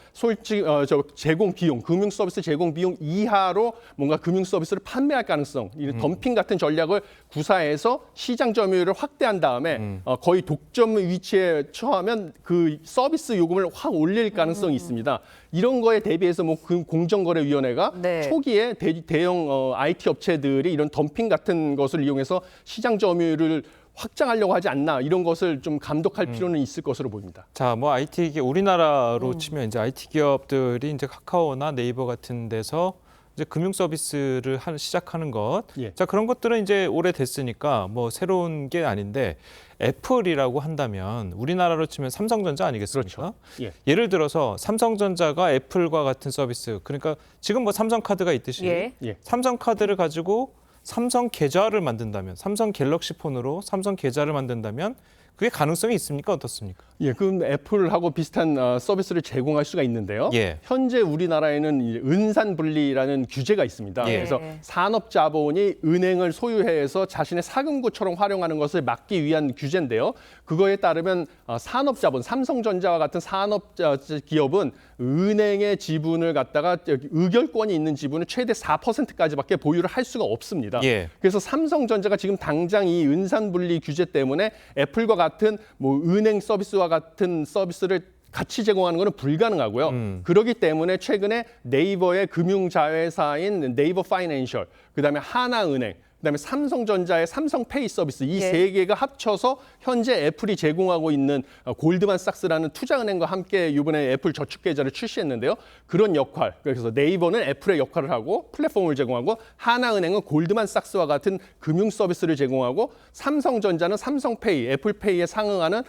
제공 비용, 금융 서비스 제공 비용 이하로 뭔가 금융 서비스를 판매할 가능성, 이런 덤핑 같은 전략을 구사해서 시장 점유율을 확대한 다음에 거의 독점 위치에 처하면 그 서비스 요금을 확 올릴 가능성이 있습니다. 이런 거에 대비해서 뭐 공정거래위원회가 네. 초기에 대형 IT 업체들이 이런 덤핑 같은 것을 이용해서 시장 점유율을 확장하려고 하지 않나 이런 것을 좀 감독할 필요는 있을 것으로 보입니다. 자, 뭐 IT 기업 우리나라로 치면 이제 IT 기업들이 이제 카카오나 네이버 같은 데서 이제 금융 서비스를 시작하는 것. 예. 자, 그런 것들은 이제 오래됐으니까 뭐 새로운 게 아닌데 애플이라고 한다면 우리나라로 치면 삼성전자 아니겠습니까? 그렇죠. 예. 예를 들어서 삼성전자가 애플과 같은 서비스, 그러니까 지금 뭐 삼성카드가 있듯이 예. 삼성카드를 가지고 삼성 계좌를 만든다면, 삼성 갤럭시 폰으로 삼성 계좌를 만든다면 그게 가능성이 있습니까? 어떻습니까? 예, 그럼 애플하고 비슷한 서비스를 제공할 수가 있는데요. 예. 현재 우리나라에는 이제 은산분리라는 규제가 있습니다. 예. 그래서 산업자본이 은행을 소유해서 자신의 사금고처럼 활용하는 것을 막기 위한 규제인데요. 그거에 따르면 산업자본, 삼성전자와 같은 산업기업은 은행의 지분을 갖다가 의결권이 있는 지분을 최대 4%까지밖에 보유를 할 수가 없습니다. 예. 그래서 삼성전자가 지금 당장 이 은산분리 규제 때문에 애플과 같은 뭐 은행 서비스와 같은 서비스를 같이 제공하는 것은 불가능하고요. 그렇기 때문에 최근에 네이버의 금융자회사인 네이버 파이낸셜, 그다음에 하나은행, 그다음에 삼성전자의 삼성페이 서비스 이 세 개가 합쳐서 현재 애플이 제공하고 있는 골드만삭스라는 투자은행과 함께 이번에 애플 저축계좌를 출시했는데요. 그런 역할, 그래서 네이버는 애플의 역할을 하고 플랫폼을 제공하고 하나은행은 골드만삭스와 같은 금융 서비스를 제공하고 삼성전자는 삼성페이, 애플페이에 상응하는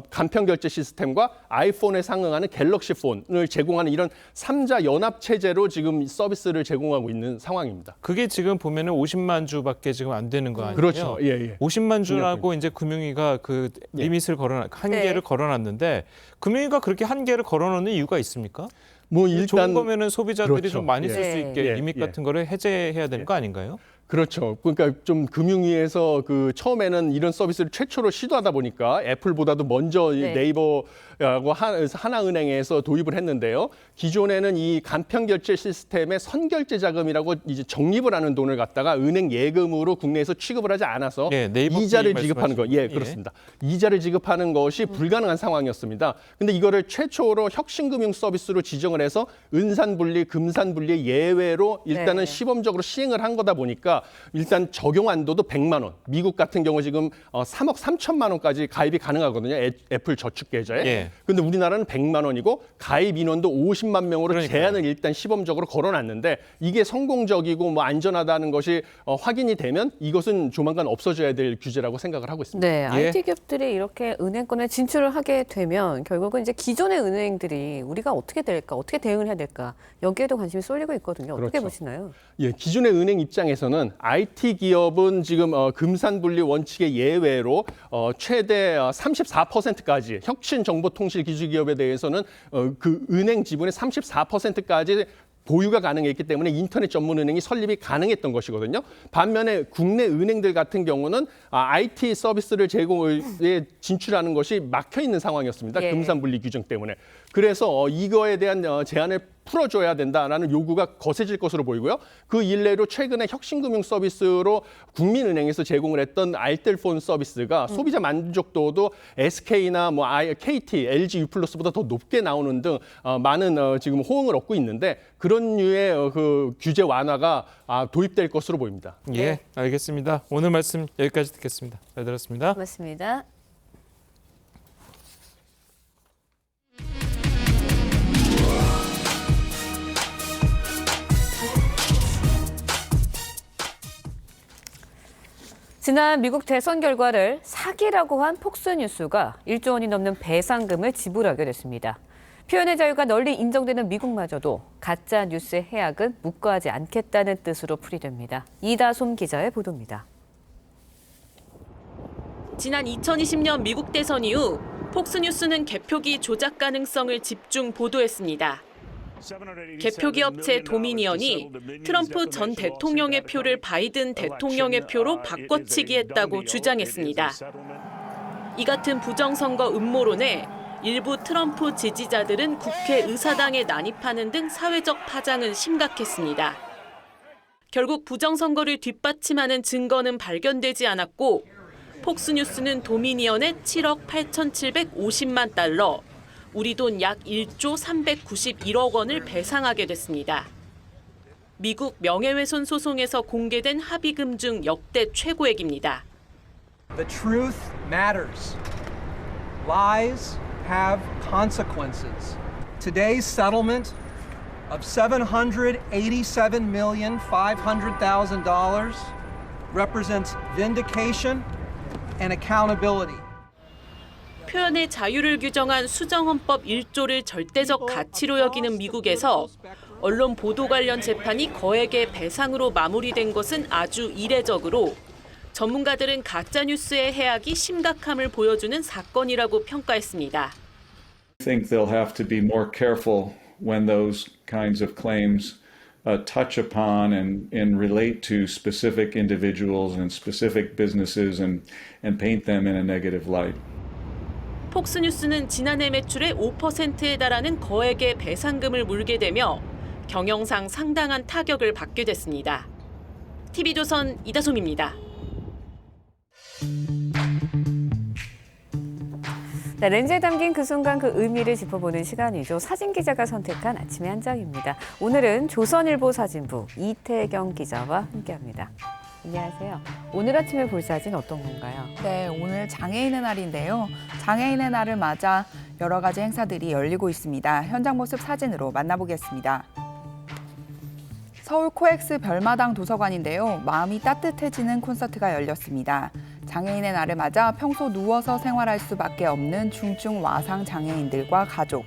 간편결제 시스템과 아이폰에 상응하는 갤럭시 폰을 제공하는 이런 3자 연합체제로 지금 서비스를 제공하고 있는 상황입니다. 그게 지금 보면은 50만 주밖에 지금 안 되는 거 아니에요? 그렇죠. 예. 50만 주라고 이제 금융위가 그 리밋을 한계를 걸어놨는데 금융위가 그렇게 한계를 걸어놓는 이유가 있습니까? 뭐 일단 좋은 거면은 소비자들이 그렇죠. 좀 많이 쓸 수 예. 있게 리밋 같은 거를 해제해야 되는 거 아닌가요? 그렇죠. 그러니까 좀 금융위에서 그 처음에는 이런 서비스를 최초로 시도하다 보니까 애플보다도 먼저 네이버하고 하나은행에서 도입을 했는데요. 기존에는 이 간편결제 시스템에 선결제 자금이라고 이제 적립을 하는 돈을 갖다가 은행 예금으로 국내에서 취급을 하지 않아서 이자를 지급하는 거. 예, 그렇습니다. 이자를 지급하는 것이 불가능한 상황이었습니다. 근데 이거를 최초로 혁신금융 서비스로 지정을 해서 은산분리, 금산분리의 예외로 일단은 시범적으로 시행을 한 거다 보니까 일단 적용 한도도 100만 원. 미국 같은 경우 지금 3억 3천만 원까지 가입이 가능하거든요. 애플 저축 계좌에. 근데 우리나라는 100만 원이고 가입 인원도 50만 명으로 제한을 일단 시범적으로 걸어놨는데 이게 성공적이고 뭐 안전하다는 것이 확인이 되면 이것은 조만간 없어져야 될 규제라고 생각을 하고 있습니다. 네, IT 기업들이 이렇게 은행권에 진출을 하게 되면 결국은 이제 기존의 은행들이 우리가 어떻게 될까, 어떻게 대응을 해야 될까 여기에도 관심이 쏠리고 있거든요. 어떻게 보시나요? 예, 기존의 은행 입장에서는 IT 기업은 지금 금산분리 원칙의 예외로 최대 34%까지 혁신정보통신기술기업에 대해서는 그 은행 지분의 34%까지 보유가 가능했기 때문에 인터넷 전문 은행이 설립이 가능했던 것이거든요. 반면에 국내 은행들 같은 경우는 IT 서비스를 제공에 진출하는 것이 막혀 있는 상황이었습니다. 금산분리 규정 때문에. 그래서 이거에 대한 제한을 풀어줘야 된다라는 요구가 거세질 것으로 보이고요. 그 일례로 최근에 혁신금융 서비스로 국민은행에서 제공을 했던 알뜰폰 서비스가 소비자 만족도도 SK나 뭐 KT, LG U+보다 더 높게 나오는 등 많은 지금 호응을 얻고 있는데 그런 류의 그 규제 완화가 도입될 것으로 보입니다. 예, 알겠습니다. 오늘 말씀 여기까지 듣겠습니다. 잘 들었습니다. 고맙습니다. 지난 미국 대선 결과를 사기라고 한 폭스뉴스가 1조 원이 넘는 배상금을 지불하게 됐습니다. 표현의 자유가 널리 인정되는 미국마저도 가짜 뉴스의 해악은 묵과하지 않겠다는 뜻으로 풀이됩니다. 이다솜 기자의 보도입니다. 지난 2020년 미국 대선 이후 폭스뉴스는 개표기 조작 가능성을 집중 보도했습니다. 개표기 업체 도미니언이 트럼프 전 대통령의 표를 바이든 대통령의 표로 바꿔치기 했다고 주장했습니다. 이 같은 부정선거 음모론에 일부 트럼프 지지자들은 국회 의사당에 난입하는 등 사회적 파장은 심각했습니다. 결국 부정선거를 뒷받침하는 증거는 발견되지 않았고 폭스뉴스는 도미니언에 7억 8,750만 달러, 우리 돈 약 1조 391억 원을 배상하게 됐습니다. 미국 명예훼손 소송에서 공개된 합의금 중 역대 최고액입니다. The truth matters. Lies have consequences. Today's settlement of $787,500,000 represents vindication and accountability. 표현의 자유를 규정한 수정헌법 1조를 절대적 가치로 여기는 미국에서 언론 보도 관련 재판이 거액의 배상으로 마무리된 것은 아주 이례적으로 전문가들은 가짜뉴스의 해악이 심각함을 보여주는 사건이라고 평가했습니다. I think they'll have to be more careful when those kinds of claims touch upon and relate to specific individuals and specific businesses and paint them in a negative light. 폭스뉴스는 지난해 매출의 5%에 달하는 거액의 배상금을 물게 되며 경영상 상당한 타격을 받게 됐습니다. TV조선 이다솜입니다. 네, 렌즈에 담긴 그 순간 그 의미를 짚어보는 시간이죠. 사진 기자가 선택한 아침의 한 장입니다. 오늘은 조선일보 사진부 이태경 기자와 함께합니다. 안녕하세요. 오늘 아침에 볼 사진 어떤 건가요? 네, 오늘 장애인의 날인데요. 장애인의 날을 맞아 여러 가지 행사들이 열리고 있습니다. 현장 모습 사진으로 만나보겠습니다. 서울 코엑스 별마당 도서관인데요. 마음이 따뜻해지는 콘서트가 열렸습니다. 장애인의 날을 맞아 평소 누워서 생활할 수밖에 없는 중증 와상 장애인들과 가족,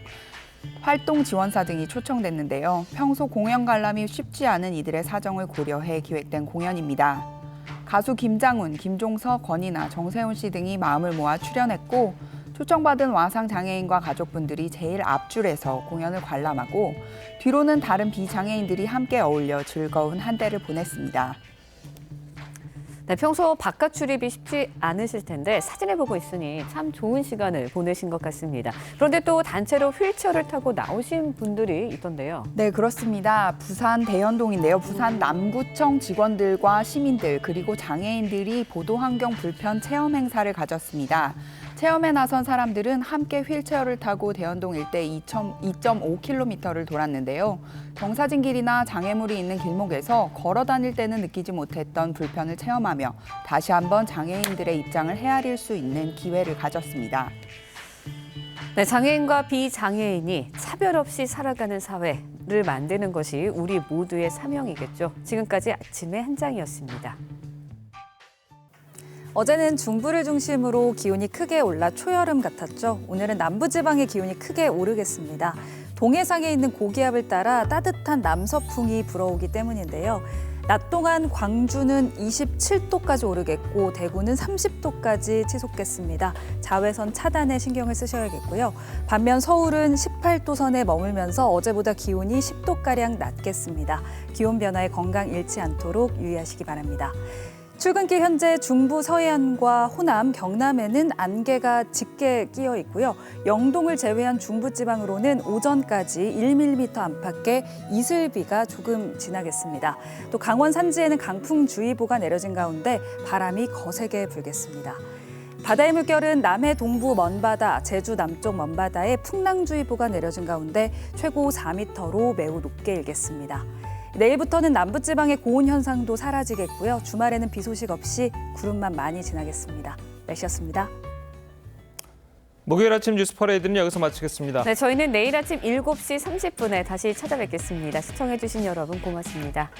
활동 지원사 등이 초청됐는데요. 평소 공연 관람이 쉽지 않은 이들의 사정을 고려해 기획된 공연입니다. 가수 김장훈, 김종서, 권이나, 정세훈 씨 등이 마음을 모아 출연했고 초청받은 와상 장애인과 가족분들이 제일 앞줄에서 공연을 관람하고 뒤로는 다른 비장애인들이 함께 어울려 즐거운 한때를 보냈습니다. 네, 평소 바깥 출입이 쉽지 않으실 텐데 사진을 보고 있으니 참 좋은 시간을 보내신 것 같습니다. 그런데 또 단체로 휠체어를 타고 나오신 분들이 있던데요. 네, 그렇습니다. 부산 대연동인데요. 부산 남구청 직원들과 시민들 그리고 장애인들이 보도환경 불편 체험 행사를 가졌습니다. 체험에 나선 사람들은 함께 휠체어를 타고 대연동 일대 2.5km를 돌았는데요. 경사진 길이나 장애물이 있는 길목에서 걸어 다닐 때는 느끼지 못했던 불편을 체험하며 다시 한번 장애인들의 입장을 헤아릴 수 있는 기회를 가졌습니다. 네, 장애인과 비장애인이 차별 없이 살아가는 사회를 만드는 것이 우리 모두의 사명이겠죠. 지금까지 아침의 한 장이었습니다. 어제는 중부를 중심으로 기온이 크게 올라 초여름 같았죠. 오늘은 남부지방의 기온이 크게 오르겠습니다. 동해상에 있는 고기압을 따라 따뜻한 남서풍이 불어오기 때문인데요. 낮 동안 광주는 27도까지 오르겠고 대구는 30도까지 치솟겠습니다. 자외선 차단에 신경을 쓰셔야겠고요. 반면 서울은 18도 선에 머물면서 어제보다 기온이 10도가량 낮겠습니다. 기온 변화에 건강 잃지 않도록 유의하시기 바랍니다. 출근길 현재 중부 서해안과 호남, 경남에는 안개가 짙게 끼어 있고요. 영동을 제외한 중부지방으로는 오전까지 1mm 안팎의 이슬비가 조금 지나겠습니다. 또 강원 산지에는 강풍주의보가 내려진 가운데 바람이 거세게 불겠습니다. 바다의 물결은 남해 동부 먼바다, 제주 남쪽 먼바다에 풍랑주의보가 내려진 가운데 최고 4m로 매우 높게 일겠습니다. 내일부터는 남부지방의 고온 현상도 사라지겠고요. 주말에는 비 소식 없이 구름만 많이 지나겠습니다. 날씨였습니다. 목요일 아침 뉴스 퍼레이드는 여기서 마치겠습니다. 네, 저희는 내일 아침 7시 30분에 다시 찾아뵙겠습니다. 시청해주신 여러분 고맙습니다.